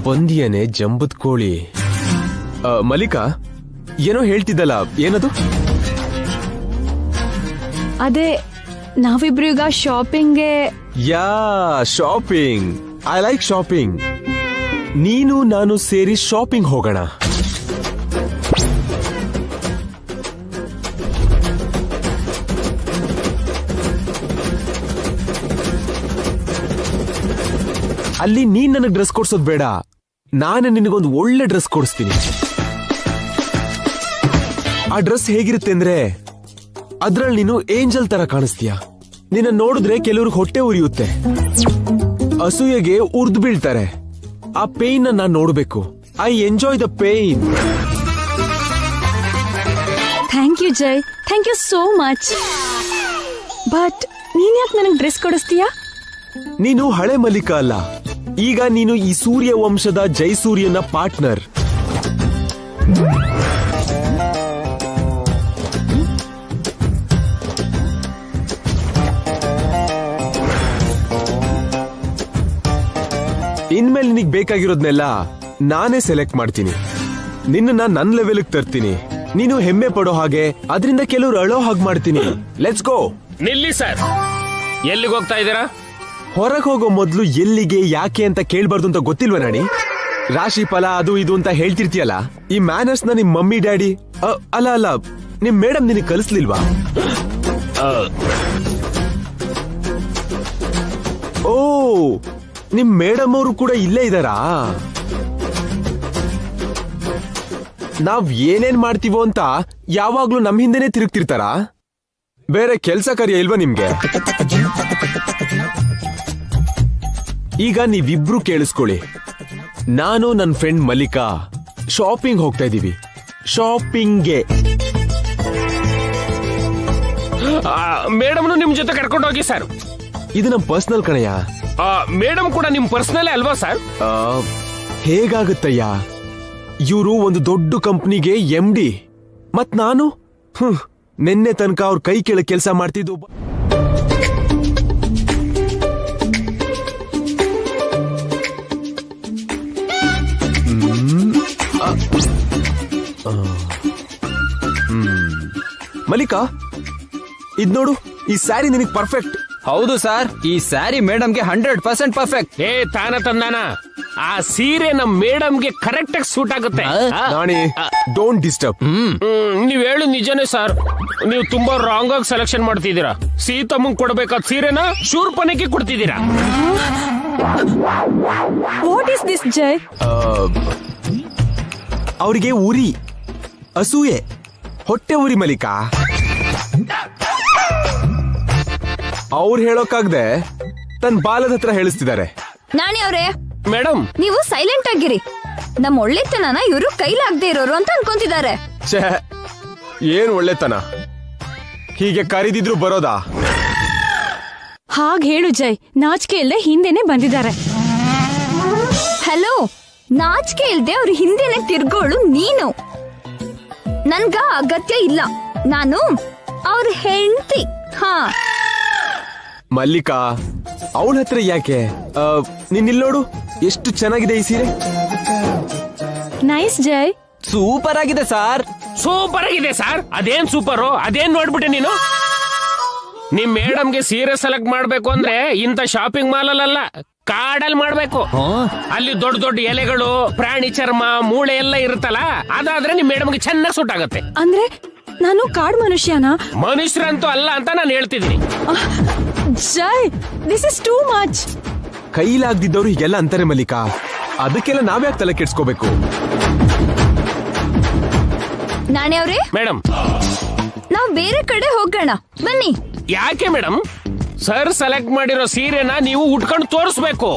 ಬಂದಿಯೇನೆ ಜಂಬದ್ ಕೋಳಿ. ಮಲ್ಲಿಕಾ, ಏನೋ ಹೇಳ್ತಿದ್ದಲ್ಲ, ಏನದು? ಅದೇ ನಾವಿಬ್ರು ಈಗ ಶಾಪಿಂಗ್ಗೆ. ಯಾ, ಶಾಪಿಂಗ್. I like shopping. ನೀನು ನಾನು ಸೇರಿ ಶಾಪಿಂಗ್ ಹೋಗೋಣ. ಅಲ್ಲಿ ನೀನ್ ನನಗೆ ಡ್ರೆಸ್ ಕೊಡ್ಸೋದ್ ಬೇಡ, ನಾನೇ ನಿನಗೊಂದು ಒಳ್ಳೆ ಡ್ರೆಸ್ ಕೊಡಿಸ್ತೀನಿ. ಆ ಡ್ರೆಸ್ ಹೇಗಿರುತ್ತೆ ಅಂದ್ರೆ, ಅದ್ರಲ್ಲಿ ನೀನು ಏಂಜಲ್ ತರ ಕಾಣಿಸ್ತೀಯ. ನಿನ್ನ ನೋಡಿದ್ರೆ ಕೆಲವ್ರಿಗೆ ಹೊಟ್ಟೆ ಉರಿಯುತ್ತೆ, ಅಸೂಯೆಗೆ ಉರ್ದು ಬೀಳ್ತಾರೆ. ಆ ಪೇನ್ ನಾನ್ ನೋಡ್ಬೇಕು. I enjoy the pain. Thank you Jai, thank you so much. But ನೀನ್ ಯಾಕೆ ನನಗೆ ಡ್ರೆಸ್ ಕೊಡಿಸ್ತೀಯಾ? ನೀನು ಹಳೆ ಮಲ್ಲಿಕಾ ಅಲ್ಲ, ಈಗ ನೀನು ಈ ಸೂರ್ಯ ವಂಶದ ಜೈಸೂರ್ಯನ ಪಾರ್ಟ್ನರ್. ಇನ್ಮೇಲೆ ನಿನಗೆ ಬೇಕಾಗಿರೋದ್ನೆಲ್ಲ ನಾನೇ ಸೆಲೆಕ್ಟ್ ಮಾಡ್ತೀನಿ. ನಿನ್ನ ನನ್ನ ಲೆವೆಲ್ಗೆ ತರ್ತೀನಿ. ನೀನು ಹೆಮ್ಮೆ ಪಡೋ ಹಾಗೆ, ಅದರಿಂದ ಕೆಲವರು ಅಳೋ ಹಾಗೆ ಮಾಡ್ತೀನಿ. Let's go. ನಿಲ್ಲಿ ಸರ್, ಎಲ್ಲಿಗೆ ಹೋಗ್ತಾ ಇದ್ದೀರಾ? ಹೊರಗೆ ಹೋಗೋ ಮೊದ್ಲು ಎಲ್ಲಿಗೆ, ಯಾಕೆ ಅಂತ ಕೇಳ್ಬಾರ್ದು ಅಂತ ಗೊತ್ತಿಲ್ವ ನಾಣಿ? ರಾಶಿ ಫಲ ಅದು ಇದು ಅಂತ ಹೇಳ್ತಿರ್ತೀಯಲ್ಲ, ಈ ಮ್ಯಾನರ್ಸ್ ನ ನಿಮ್ ಮಮ್ಮಿ ಡ್ಯಾಡಿ ಅಲ್ಲ ನಿಮ್ ಮೇಡಮ್ ನಿನಗೆ ಕಲಿಸ್ಲಿಲ್ವಾ? ಓ, ನಿಮ್ ಮೇಡಮ್ ಅವರು ಕೂಡ ಇಲ್ಲೇ ಇದ್ದಾರಾ? ನಾವ್ ಏನೇನ್ ಮಾಡ್ತೀವೋ ಅಂತ ಯಾವಾಗ್ಲೂ ನಮ್ ಹಿಂದೆನೆ ತಿರುಗ್ತಿರ್ತಾರ? ಬೇರೆ ಕೆಲ್ಸ ಕಾರ್ಯ ಇಲ್ವಾ ನಿಮ್ಗೆ? ಈಗ ನೀವಿಬ್ರು ಕೇಳಿಸ್ಕೊಳ್ಳಿ. ನಾನು ನನ್ನ ಫ್ರೆಂಡ್ ಮಲ್ಲಿಕಾ ಶಾಪಿಂಗ್ ಹೋಗ್ತಾ ಇದೀವಿ. ಶಾಪಿಂಗ್ಗೆ. ಮೇಡಮ್ನು ನಿಮ್ ಜೊತೆ ಕರ್ಕೊಂಡು ಹೋಗಿ ಸರ್. ಇದು ನಮ್ ಪರ್ಸನಲ್ ಕಣಯ್ಯ. ಮೇಡಮ್ ಕೂಡ ನಿಮ್ ಪರ್ಸನಲ್ ಅಲ್ವಾ ಸರ್? ಹೇಗಾಗುತ್ತಯ್ಯ? ಇವರು ಒಂದು ದೊಡ್ಡ ಕಂಪ್ನಿಗೆ MD, ಮತ್ ನಾನು ನಿನ್ನೆ ತನಕ ಅವ್ರ ಕೈ ಕೆಳಗೆ ಕೆಲಸ ಮಾಡ್ತಿದ್ದು. ಮಲ್ಲಿಕಾ, ಇದ್ ನೋಡು, ಈ ಸ್ಯಾರಿ ನಿನಗೆ ಪರ್ಫೆಕ್ಟ್. ಹೌದು ಸರ್, ಈ ಸ್ಯಾರಿ ಮೇಡಮ್ಗೆ 100% ಪರ್ಫೆಕ್ಟ್. ಏ ತಾನ ತಂದಾನ, ಆ ಸೀರೆ ನಮ್ ಮೇಡಮ್ಗೆ ಕರೆಕ್ಟ್ ಆಗಿ ಸೂಟ್ ಆಗುತ್ತೆ. Nani, don't disturb. ನೀವ್ ಹೇಳು ನಿಜನೇ ಸರ್, ನೀವು ತುಂಬಾ ರಾಂಗ್ ಆಗಿ ಸೆಲೆಕ್ಷನ್ ಮಾಡ್ತಿದ್ದೀರಾ. ಸೀತಮ್ಮಂಗ್ ಕೊಡ್ಬೇಕಾದ ಸೀರೆನ ಶೂರ್ಪನಕ್ಕೆ ಕೊಡ್ತಿದ್ದೀರಾ. ವಾಟ್ ಇಸ್ ದಿಸ್ ಜಯ್? ಅವರಿಗೆ ಉರಿ, ಅಸೂಯೆ, ಹೊಟ್ಟೆ ಉರಿ ಮಲ್ಲಿಕಾ. ಅವ್ರು ಹೇಳೋಕಾಗ್ದೆ ತನ್ನ ಬಾಲದ ಹತ್ರ ಹೇಳಿಸ್ತಿದ್ದಾರೆ. ನಾಣಿ ಅವ್ರೆ, ಮೇಡಮ್ ನೀವು ಸೈಲೆಂಟ್ ಆಗಿರಿ. ನಮ್ ಒಳ್ಳೆತನನ ಇವರು ಕೈಲಾಗದೆ ಇರೋರು ಅಂತ ಅನ್ಕೊಂತಿದ್ದಾರೆ. ಛೇ, ಏನ್ ಒಳ್ಳೆತನ? ಹೀಗೆ ಕರೀದಿದ್ರು ಬರೋದಾ? ಹಾಗ್ ಹೇಳು ಜಯ್, ನಾಚಿಕೆ ಇಲ್ದೆ ಹಿಂದೆನೆ ಬಂದಿದ್ದಾರೆ. ಹಲೋ, ನಾಚಿಕೆ ಇಲ್ದೆ ಅವ್ರ ಹಿಂದೆನೆ ತಿರ್ಗೋಳು ನೀನು. ನನ್ಗ ಅಗತ್ಯ ಇಲ್ಲ, ನಾನು ಅವ್ರ ಹೆಂಡತಿ. ಹಾ ಮಲ್ಲಿಕಾ, ಅವಳ ಹತ್ರ ಯಾಕೆ? ನೀನ್ ಇಲ್ಲಿ ನೋಡು, ಎಷ್ಟು ಚೆನ್ನಾಗಿದೆ ಈ ಸೀರೆ. ನೈಸ್ ಜಯ್. ಸೂಪರ್ ಆಗಿದೆ ಸರ್. ಸೂಪರ್ ಆಗಿದೆ ಸರ್. ಅದೇನ್ ಸೂಪರು? ಅದೇನ್ ನೋಡ್ಬಿಟ್ಟೆ ನೀನು? ನಿಮ್ ಮೇಡಮ್ಗೆ ಸೀರೆ ಸೆಲೆಕ್ಟ್ ಮಾಡ್ಬೇಕು ಅಂದ್ರೆ ಇಂಥ ಶಾಪಿಂಗ್ ಮಾಲ್ ಅಲ್ಲ, ಕಾಡಲ್ಲಿ ಮಾಡ್ಬೇಕು. ಅಲ್ಲಿ ದೊಡ್ಡ ದೊಡ್ಡ ಎಲೆಗಳು, ಪ್ರಾಣಿ ಚರ್ಮ, ಮೂಳೆ ಎಲ್ಲ ಇರುತ್ತಲ್ಲ, ಅದಾದ್ರೆ ನಿಮ್ ಮೇಡಮ್ಗೆ ಚೆನ್ನಾಗಿ ಸೂಟ್ ಆಗುತ್ತೆ. ಅಂದ್ರೆ ನಾನು ಕಾಡ್ ಮನುಷ್ಯನಾ? ಮನುಷ್ಯರಂತೂ ಅಲ್ಲ ಅಂತ ನಾನು ಹೇಳ್ತಿದ್ದೀನಿ. ಜಯ್, ದಿಸ್ ಇಸ್ ಟೂ ಮಚ್. ಕೈಲಾಗ್ದಿದ್ದವ್ರು ಹೀಗೆಲ್ಲ ಅಂತಾರೆ ಮಲ್ಲಿಕಾ, ಅದಕ್ಕೆಲ್ಲ ನಾವ್ಯಾಕೆ ತಲೆ ಕೆಡ್ಸ್ಕೋಬೇಕು? ನಾಣಿ ಅವ್ರೆ, ಮೇಡಮ್ ನಾವ್ ಬೇರೆ ಕಡೆ ಹೋಗೋಣ ಬನ್ನಿ. ಯಾಕೆ ಮೇಡಮ್? ಸರ್ ಸೆಲೆಕ್ಟ್ ಮಾಡಿರೋ ಸೀರೆನ ನೀವು ಉಟ್ಕೊಂಡು ತೋರಿಸ್ಬೇಕು.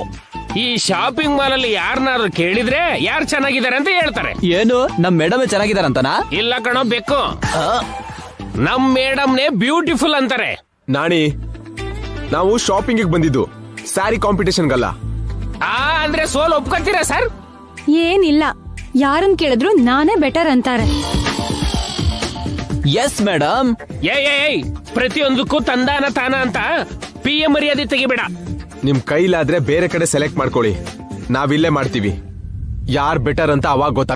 ಈ ಶಾಪಿಂಗ್ ಮಾಲ್ ಅಲ್ಲಿ ಯಾರನ್ನಾದ್ರೂ ಕೇಳಿದ್ರೆ ಯಾರು ಚೆನ್ನಾಗಿದ್ದಾರೆ ಅಂತ ಹೇಳ್ತಾರೆ. ಏನು ನಮ್ ಮೇಡಮ್ ಚೆನ್ನಾಗಿದಾರಂತನಾ? ಇಲ್ಲ ಕಣೋ ಬೇಕು, ನಮ್ ಮೇಡಮ್ನೇ ಬ್ಯೂಟಿಫುಲ್ ಅಂತಾರೆ. ನಾಣಿ, ನಾವು ಶಾಪಿಂಗ್ ಬಂದಿದ್ದು ಸ್ಯಾರಿ ಕಾಂಪಿಟೇಷನ್ಗಲ್ಲ. ಅಂದ್ರೆ ಸೋಲ್ ಒಪ್ಕೊಂತೀರಾ ಸರ್? ಏನಿಲ್ಲ, ಯಾರನ್ ಕೇಳಿದ್ರು ನಾನೇ ಬೆಟರ್ ಅಂತಾರೆ. Yes madam. ಏಯ್ ಪ್ರತಿಯೊಂದಕ್ಕೂ ತಂದಾನ ತಾನ ಅಂತ PM ಮರ್ಯಾದೆ ತೆಗಿಬೇಡ. ನಿಮ್ ಕೈಲಾದ್ರೆ ಬೇರೆ ಕಡೆ ಸೆಲೆಕ್ಟ್ ಮಾಡ್ಕೊಳ್ಳಿ, ನಾವಿಲ್ಲೇ ಮಾಡ್ತೀವಿ. ಯಾರ್ ಬೆಟರ್ ಅಂತ ಅವಾಗ ಗೊತ್ತಾಗ